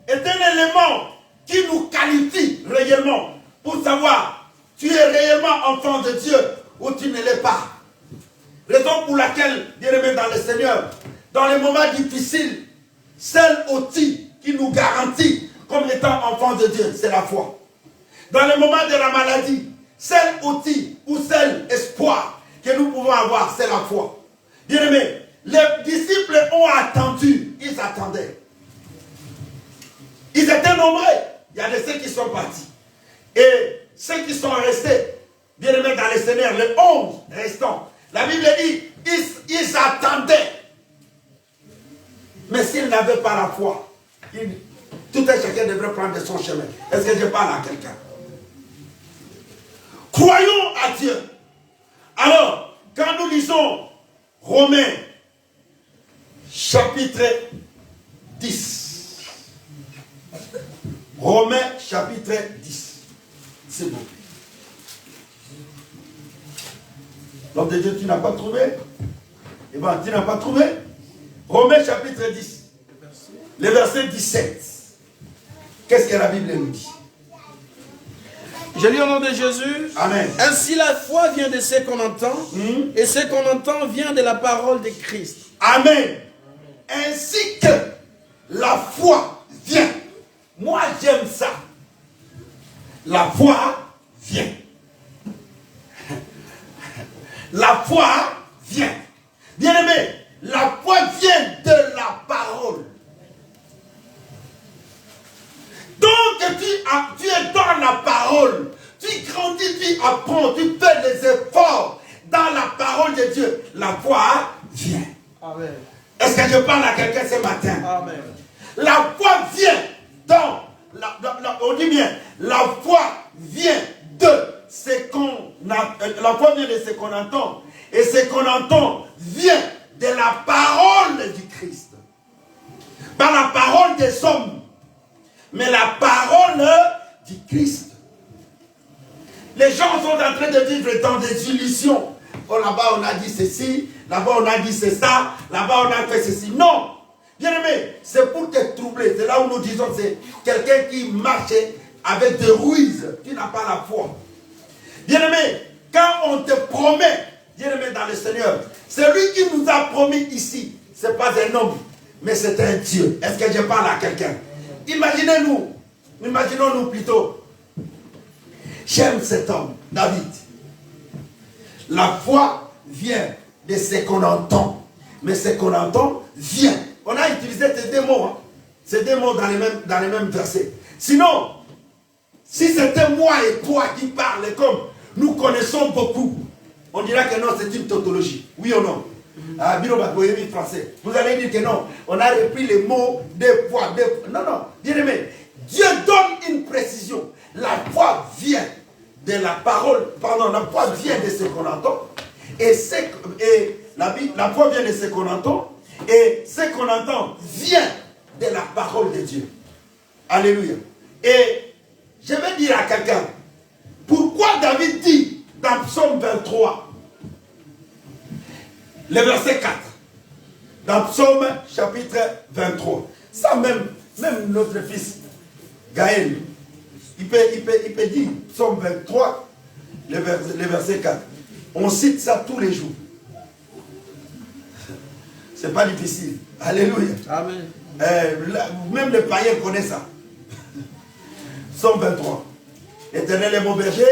un élément qui nous qualifie réellement pour savoir tu es réellement enfant de Dieu ou tu ne l'es pas. Raison pour laquelle, bien-aimés dans le Seigneur, dans les moments difficiles, seul outil qui nous garantit comme étant enfant de Dieu, c'est la foi. Dans les moments de la maladie, seul outil ou seul espoir que nous pouvons avoir, c'est la foi. Bien-aimés, les disciples ont attendu, ils attendaient. Ils étaient nombreux. Il y a de ceux qui sont partis. Et ceux qui sont restés, bien-aimés dans le Seigneur, les 11 restants, la Bible dit, ils attendaient. Mais s'ils n'avaient pas la foi, tout un chacun devrait prendre son chemin. Est-ce que je parle à quelqu'un? Croyons à Dieu. Alors, quand nous lisons Romains, chapitre 10. Romains, chapitre 10. C'est bon. L'homme de Dieu, tu n'as pas trouvé? Eh bien, tu n'as pas trouvé? Romains, chapitre 10. Le verset 17. Qu'est-ce que la Bible nous dit? Je lis au nom de Jésus. Amen. Ainsi la foi vient de ce qu'on entend, et ce qu'on entend vient de la parole de Christ. Amen. Ainsi que la foi vient. Moi j'aime ça. La foi vient. La foi vient. Bien-aimé, la foi vient de la parole. Donc tu es dans la parole, tu grandis, tu apprends, tu fais des efforts dans la parole de Dieu. La foi vient. Amen. Est-ce que je parle à quelqu'un ce matin? Amen. La foi vient dans, on dit bien, la foi vient de ce qu'on la foi vient de ce qu'on entend. Et ce qu'on entend vient de la parole du Christ. Pas la parole des hommes, mais la parole du Christ. Les gens sont en train de vivre dans des illusions. Oh, là-bas on a dit ceci, là-bas on a dit c'est ça, là-bas on a fait ceci. Non! Bien aimé, c'est pour te troubler. C'est là où nous disons c'est quelqu'un qui marche avec des ruses. Tu n'as pas la foi. Bien aimé, quand on te promet, bien aimé dans le Seigneur, celui qui nous a promis ici, ce n'est pas un homme, mais c'est un Dieu. Est-ce que je parle à quelqu'un? Imaginons-nous plutôt. J'aime cet homme, David. La foi vient de ce qu'on entend, mais ce qu'on entend vient. On a utilisé ces deux mots, hein? Ces deux mots dans les mêmes versets. Sinon, si c'était moi et toi qui parlent comme nous connaissons beaucoup, on dira que non, c'est une tautologie. Oui ou non? Français. Vous allez dire que non, on a repris les mots deux fois. Non, non, bien aimé, Dieu donne une précision. La foi vient de la parole, pardon, la foi vient de ce qu'on entend. La foi vient de ce qu'on entend. Et ce qu'on entend vient de la parole de Dieu. Alléluia. Et je vais dire à quelqu'un, pourquoi David dit dans Psaume 23, le verset 4, dans Psaume chapitre 23, ça même notre fils Gaël, il peut dire Psaume 23, le verset 4. On cite ça tous les jours. C'est pas difficile. Alléluia. Amen. Même les païens connaissent ça. Psaume 23. L'Éternel est mon berger.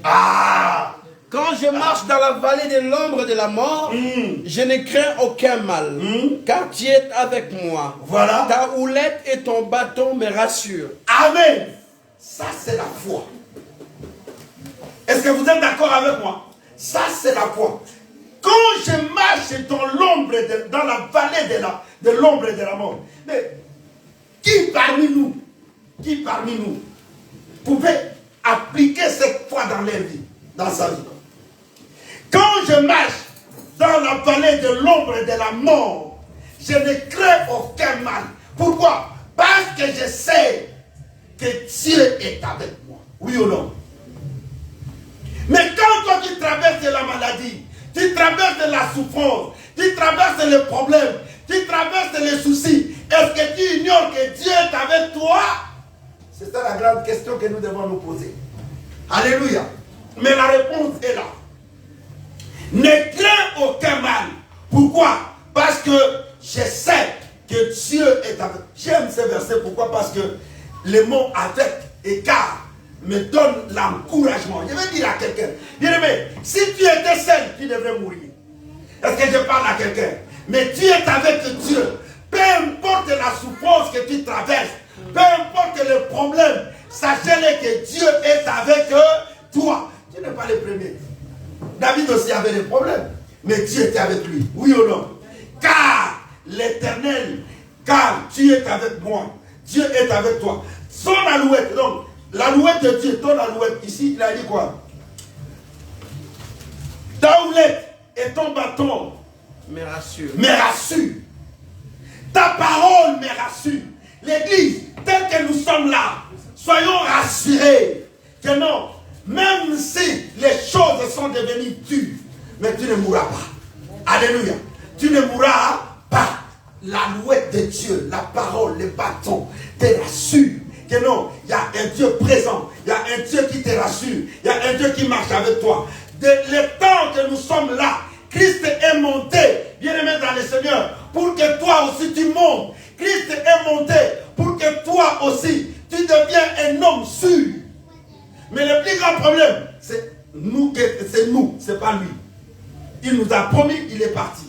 Ah! Quand je marche dans la vallée de l'ombre de la mort, je ne crains aucun mal, car tu es avec moi. Voilà. Ta houlette et ton bâton me rassurent. Amen. Ça, c'est la foi. Est-ce que vous êtes d'accord avec moi? Ça, c'est la foi. Quand je marche dans l'ombre, dans la vallée de l'ombre de la mort, mais qui parmi nous pouvait appliquer cette foi dans leur vie, dans sa vie? Quand je marche dans la vallée de l'ombre de la mort, je ne crains aucun mal. Pourquoi? Parce que je sais que Dieu est avec moi. Oui ou non? Mais quand toi tu traverses la maladie, tu traverses la souffrance, tu traverses les problèmes, tu traverses les soucis, est-ce que tu ignores que Dieu est avec toi? C'est ça la grande question que nous devons nous poser. Alléluia. Mais la réponse est là. Ne crains aucun mal. Pourquoi? Parce que je sais que Dieu est avec. J'aime ce verset. Pourquoi? Parce que le mot avec et car me donne l'encouragement. Je vais dire à quelqu'un, bien-aimé, si tu étais seul, tu devrais mourir. Est-ce que je parle à quelqu'un? Mais tu es avec Dieu. Peu importe la souffrance que tu traverses, peu importe le problème, sachez-le que Dieu est avec toi. Tu n'es pas le premier. David aussi avait des problèmes, mais Dieu était avec lui. Oui ou non? Car l'Éternel, car tu es avec moi, Dieu est avec toi. Son alouette, donc, l'alouette de Dieu, ton alouette, ici, il a dit quoi? Ta houlette et ton bâton Me rassure. me rassurent. Ta parole me rassure. L'église, telle que nous sommes là, soyons rassurés que non, même si les choses sont devenues dures, mais tu ne mourras pas. Alléluia. Tu ne mourras pas. L'alouette de Dieu, la parole, le bâton te rassure. Que non, il y a un Dieu présent, il y a un Dieu qui te rassure, il y a un Dieu qui marche avec toi. Le temps que nous sommes là, Christ est monté, bien-aimé dans le Seigneur, pour que toi aussi tu montes. Christ est monté pour que toi aussi tu deviens un homme sûr. Mais le plus grand problème, c'est nous, c'est pas lui. Il nous a promis, il est parti.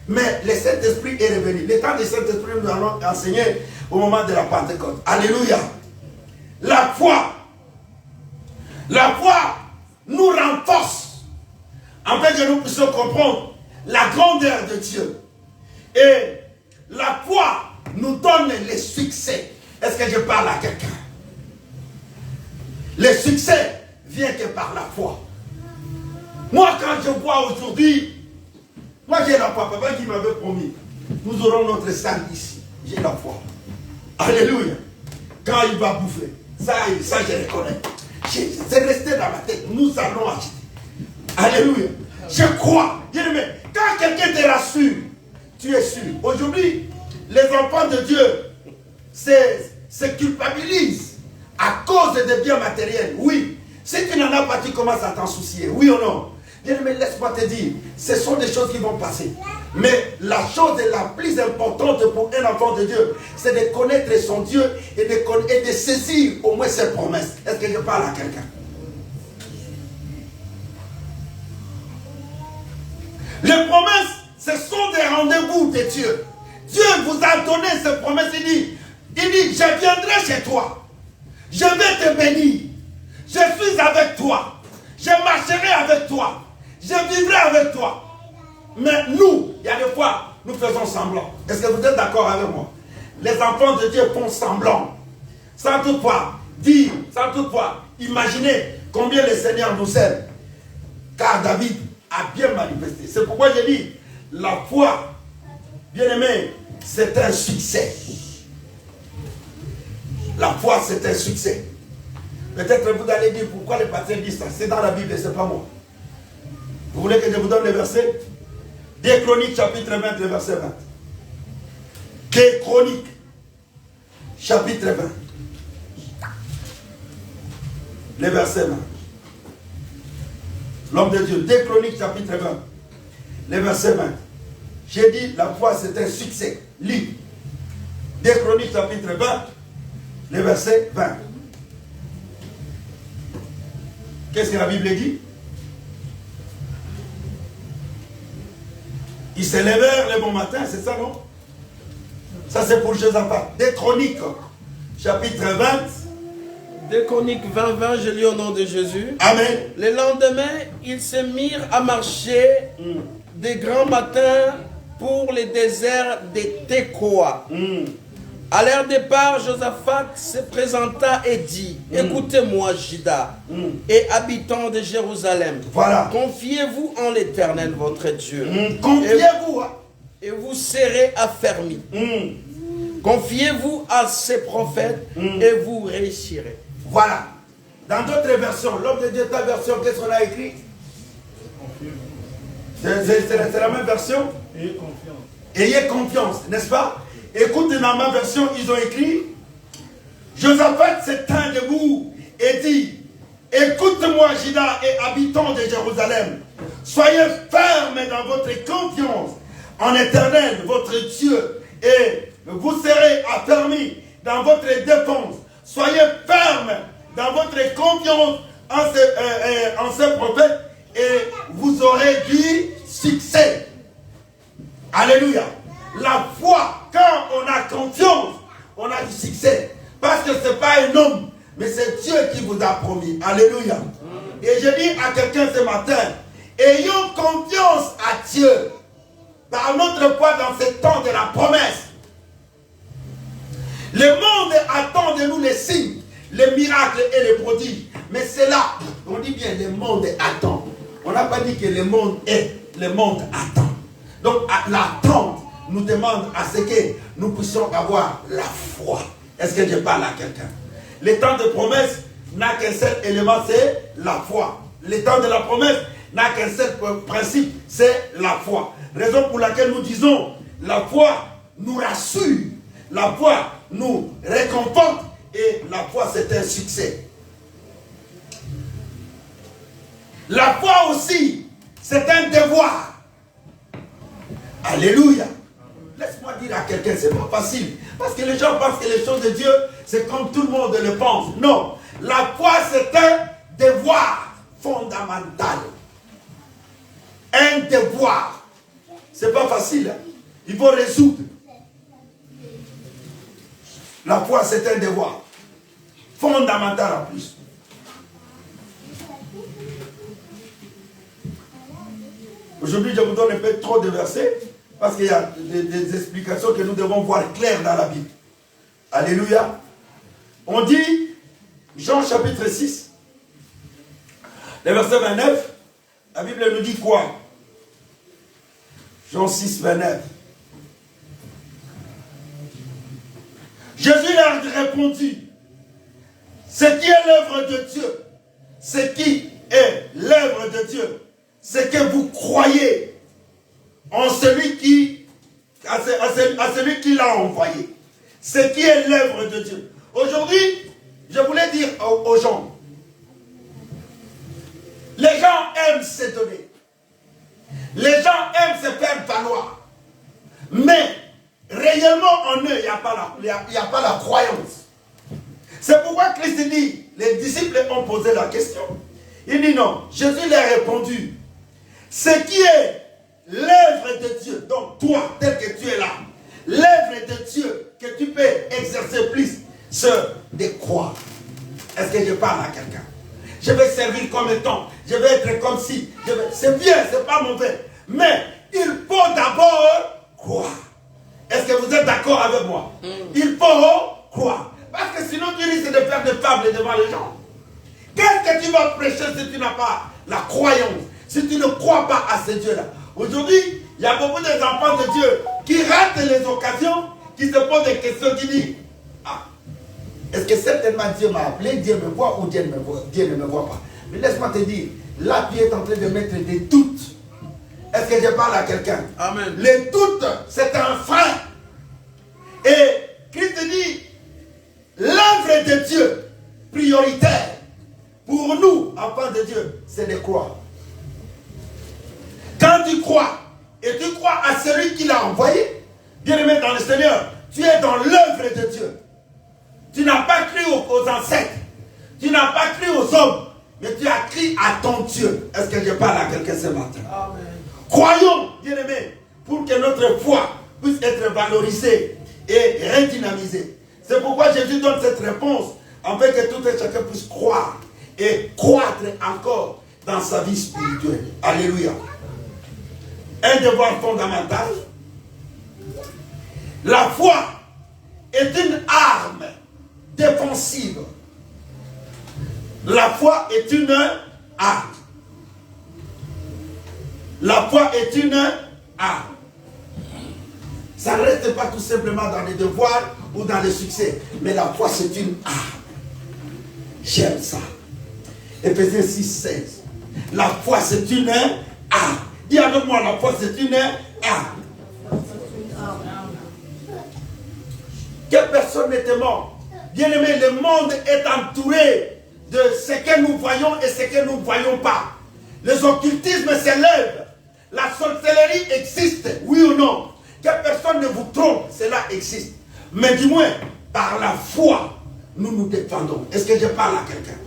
Mais le Saint-Esprit est revenu. Le temps du Saint-Esprit, nous allons enseigner au moment de la Pentecôte. Alléluia. La foi nous renforce afin que nous puissions comprendre la grandeur de Dieu. Et la foi nous donne le succès. Est-ce que je parle à quelqu'un? Le succès vient que par la foi. Moi, quand je vois aujourd'hui, moi j'ai la foi. Papa qui m'avait promis, nous aurons notre sang ici. J'ai la foi. Alléluia. Quand il va bouffer, ça je reconnais. C'est resté dans ma tête. Nous allons acheter. Alléluia. Je crois. Bien-aimé, quand quelqu'un te rassure, tu es sûr. Aujourd'hui, les enfants de Dieu se culpabilisent à cause des biens matériels. Oui. Si tu n'en as pas, tu commences à t'en soucier. Oui ou non? Bien-aimé, laisse-moi te dire, ce sont des choses qui vont passer. Mais la chose la plus importante pour un enfant de Dieu, c'est de connaître son Dieu et de saisir au moins ses promesses. Est-ce que je parle à quelqu'un? Les promesses, ce sont des rendez-vous de Dieu. Dieu vous a donné ces promesses. Il dit, je viendrai chez toi. Je vais te bénir. Je suis avec toi. Je marcherai avec toi. Je vivrai avec toi. Mais nous, il y a des fois, nous faisons semblant. Est-ce que vous êtes d'accord avec moi? Les enfants de Dieu font semblant. Sans toutefois dire, sans toutefois imaginer combien le Seigneur nous aime. Car David a bien manifesté. C'est pourquoi j'ai dit, la foi, bien aimé, c'est un succès. La foi, c'est un succès. Peut-être vous allez dire pourquoi les pasteurs disent ça. C'est dans la Bible, c'est pas moi. Vous voulez que je vous donne les versets? 2 Chroniques, chapitre 20, le verset 20. 2 Chroniques, chapitre 20. Le verset 20. L'homme de Dieu, 2 Chroniques, chapitre 20. Le verset 20. J'ai dit, la foi, c'est un succès. Lis. 2 Chroniques, chapitre 20. Le verset 20. Qu'est-ce que la Bible dit? Ils se levèrent le bon matin, c'est ça, non? Ça, c'est pour Josaphat. 2 Chroniques, chapitre 20. 2 Chroniques 20, je lis au nom de Jésus. Amen. Le lendemain, ils se mirent à marcher des grands matins pour les déserts des Tekoa. À leur départ, Josaphat se présenta et dit, écoutez-moi, Juda, et habitants de Jérusalem. Voilà. Confiez-vous en l'Éternel, votre Dieu. Confiez-vous. Et vous serez affermis. Confiez-vous à ses prophètes et vous réussirez. Voilà. Dans d'autres versions, l'homme de Dieu, ta version, qu'est-ce qu'on a écrit? C'est la même version? Ayez confiance. Ayez confiance, n'est-ce pas? Écoute, dans ma version, ils ont écrit, Josaphat se tint debout et dit, écoute-moi, Juda et habitants de Jérusalem, soyez fermes dans votre confiance en l'Éternel, votre Dieu, et vous serez affermis dans votre défense. Soyez fermes dans votre confiance en ce prophète et vous aurez du succès. Alléluia. La foi, quand on a confiance, on a du succès. Parce que ce n'est pas un homme, mais c'est Dieu qui vous a promis. Alléluia. Et je dis à quelqu'un ce matin, ayons confiance à Dieu. Par notre foi dans ce temps de la promesse. Le monde attend de nous les signes, les miracles et les prodiges. Mais c'est là, on dit bien, le monde attend. On n'a pas dit que le monde est, le monde attend. Donc l'attente nous demande à ce que nous puissions avoir la foi. Est-ce que je parle à quelqu'un? Le temps de promesse n'a qu'un seul élément, c'est la foi. Le temps de la promesse n'a qu'un seul principe, c'est la foi. Raison pour laquelle nous disons, la foi nous rassure, la foi nous réconforte et la foi c'est un succès. La foi aussi, c'est un devoir. Alléluia. Laisse-moi dire à quelqu'un, c'est pas facile. Parce que les gens pensent que les choses de Dieu, c'est comme tout le monde le pense. Non. La foi, c'est un devoir fondamental. Un devoir. C'est pas facile. Hein? Il faut résoudre. La foi, c'est un devoir. Fondamental en plus. Aujourd'hui, je vous donne un peu trop de versets. Parce qu'il y a des explications que nous devons voir claires dans la Bible. Alléluia. On dit, Jean chapitre 6, le verset 29, la Bible nous dit quoi? Jean 6, 29. Jésus leur répondit, ce qui est l'œuvre de Dieu, ce qui est l'œuvre de Dieu, c'est que vous croyez en celui qui, à celui qui l'a envoyé. Ce qui est l'œuvre de Dieu. Aujourd'hui, je voulais dire aux gens, les gens aiment se donner. Les gens aiment se faire valoir. Mais, réellement en eux, il n'y a pas la croyance. C'est pourquoi Christ dit, les disciples ont posé la question. Il dit non, Jésus leur a répondu, ce qui est l'œuvre de Dieu, donc toi, tel que tu es là, l'œuvre de Dieu que tu peux exercer plus, c'est de croire. Est-ce que je parle à quelqu'un? Je vais servir comme un temps, je vais être comme si, c'est bien, c'est pas mauvais, mais il faut d'abord croire. Est-ce que vous êtes d'accord avec moi? Il faut croire. Parce que sinon tu risques de faire des fables devant les gens. Qu'est-ce que tu vas prêcher si tu n'as pas la croyance? Si tu ne crois pas à ce Dieu-là? Aujourd'hui, il y a beaucoup d'enfants de Dieu qui ratent les occasions, qui se posent des questions, qui disent, ah, Est-ce que certainement Dieu m'a appelé, Dieu me voit ou Dieu ne me voit pas? Mais laisse-moi te dire, là tu es en train de mettre des doutes. Est-ce que je parle à quelqu'un? Amen. Les doutes, c'est un frein. Et Christ dit, l'œuvre de Dieu, prioritaire, pour nous, enfants de Dieu, c'est de croire. Quand tu crois, et tu crois à celui qui l'a envoyé, bien-aimé dans le Seigneur, tu es dans l'œuvre de Dieu. Tu n'as pas cru aux ancêtres, tu n'as pas cru aux hommes, mais tu as cru à ton Dieu. Est-ce que je parle à quelqu'un ce matin? Amen. Croyons, bien-aimés, pour que notre foi puisse être valorisée et redynamisée. C'est pourquoi Jésus donne cette réponse, afin que tout et chacun puisse croire et croître encore dans sa vie spirituelle. Alléluia. Un devoir fondamental. La foi est une arme défensive. La foi est une arme. La foi est une arme. Ça ne reste pas tout simplement dans les devoirs ou dans les succès. Mais la foi, c'est une arme. J'aime ça. Éphésiens 6, 16. La foi, c'est une arme. Dis avec moi, la foi, c'est une arme. Quelle personne n'était mort? Bien-aimé, le monde est entouré de ce que nous voyons et ce que nous ne voyons pas. Les occultismes s'élèvent. La sorcellerie existe, oui ou non? Que personne ne vous trompe, cela existe. Mais du moins, par la foi, nous nous défendons. Est-ce que je parle à quelqu'un?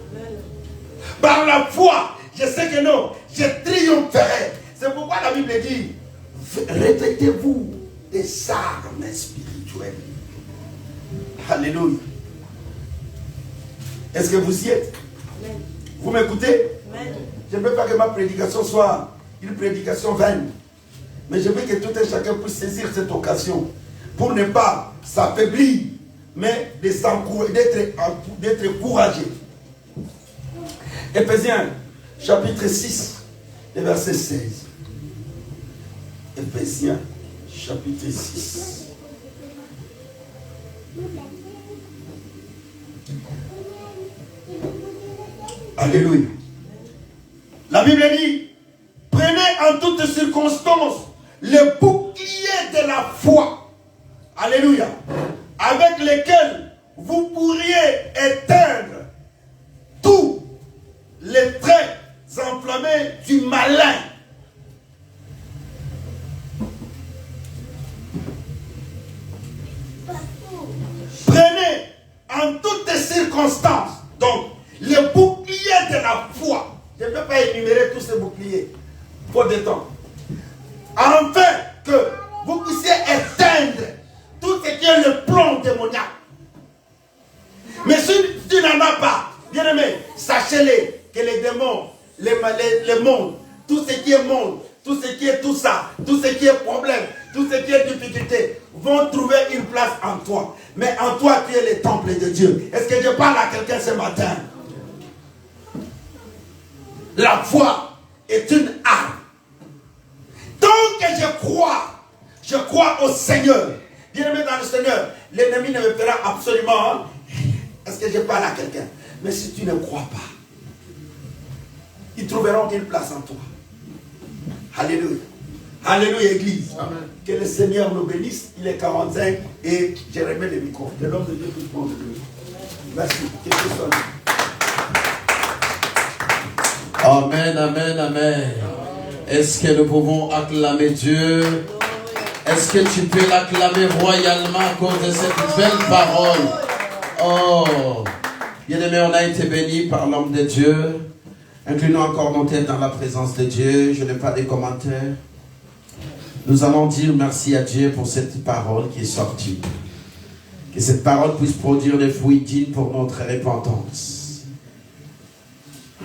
Par la foi, je sais que non, je triompherai. C'est pourquoi la Bible dit, revêtez-vous des armes spirituelles. Alléluia. Est-ce que vous y êtes? Vous m'écoutez? Je ne veux pas que ma prédication soit une prédication vaine. Mais je veux que tout et chacun puisse saisir cette occasion pour ne pas s'affaiblir, mais d'être courageux. Éphésiens, chapitre 6, le verset 16. Éphésiens, chapitre 6. Alléluia. La Bible dit, prenez en toutes circonstances le bouclier de la foi. Alléluia. Avec lequel vous pourriez éteindre tous les traits enflammés du malin. Prenez en toutes circonstances, donc, le bouclier de la foi. Je ne peux pas énumérer tous ces boucliers. Faute de temps. Afin que vous puissiez éteindre tout ce qui est le plan démoniaque. Mais si tu n'en as pas, bien aimé, sachez-le que les démons, les mondes, tout ce qui est monde, tout ce qui est tout ça, tout ce qui est problème, tout ce qui est difficulté, vont trouver une place en toi. Mais en toi, tu es le temple de Dieu. Est-ce que je parle à quelqu'un ce matin? La foi est une arme. Tant que je crois au Seigneur, bien aimé dans le Seigneur, l'ennemi ne me fera absolument. Est-ce que je parle à quelqu'un? Mais si tu ne crois pas, ils trouveront une place en toi. Alléluia. Alléluia, Église. Amen. Que le Seigneur nous bénisse. Il est 45 et je remets le micro. Que l'homme de Dieu puisse prendre le Dieu. Merci. Que Dieu soit là. Amen, amen, amen. Est-ce que nous pouvons acclamer Dieu? Est-ce que tu peux l'acclamer royalement à cause de cette belle parole? Oh, bien-aimé, on a été bénis par l'homme de Dieu. Inclinons encore nos têtes dans la présence de Dieu. Je n'ai pas de commentaires. Nous allons dire merci à Dieu pour cette parole qui est sortie. Que cette parole puisse produire des fruits dignes pour notre repentance.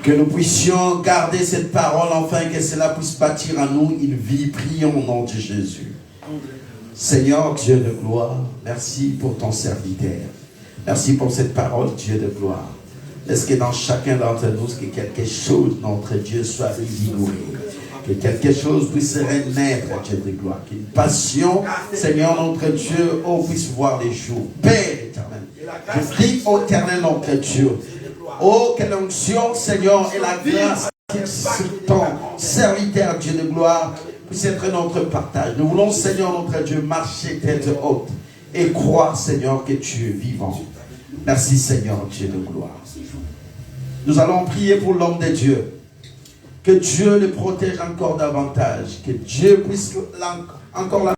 Que nous puissions garder cette parole afin que cela puisse bâtir en nous une vie. Prions au nom de Jésus. Seigneur Dieu de gloire, merci pour ton serviteur. Merci pour cette parole, Dieu de gloire. Laisse que dans chacun d'entre nous, que quelque chose, notre Dieu, soit revigoré. Que quelque chose puisse renaître, Dieu de gloire. Qu'une passion, Seigneur, notre Dieu, puisse voir les jours. Père éternel, Je prie au éternel notre Dieu. Oh, quelle onction, Seigneur, et la grâce sur ton serviteur, Dieu de gloire, puisse être notre partage. Nous voulons, Seigneur, notre Dieu, marcher tête haute et croire, Seigneur, que tu es vivant. Merci, Seigneur, Dieu de gloire. Nous allons prier pour l'homme de Dieu. Que Dieu le protège encore davantage. Que Dieu puisse encore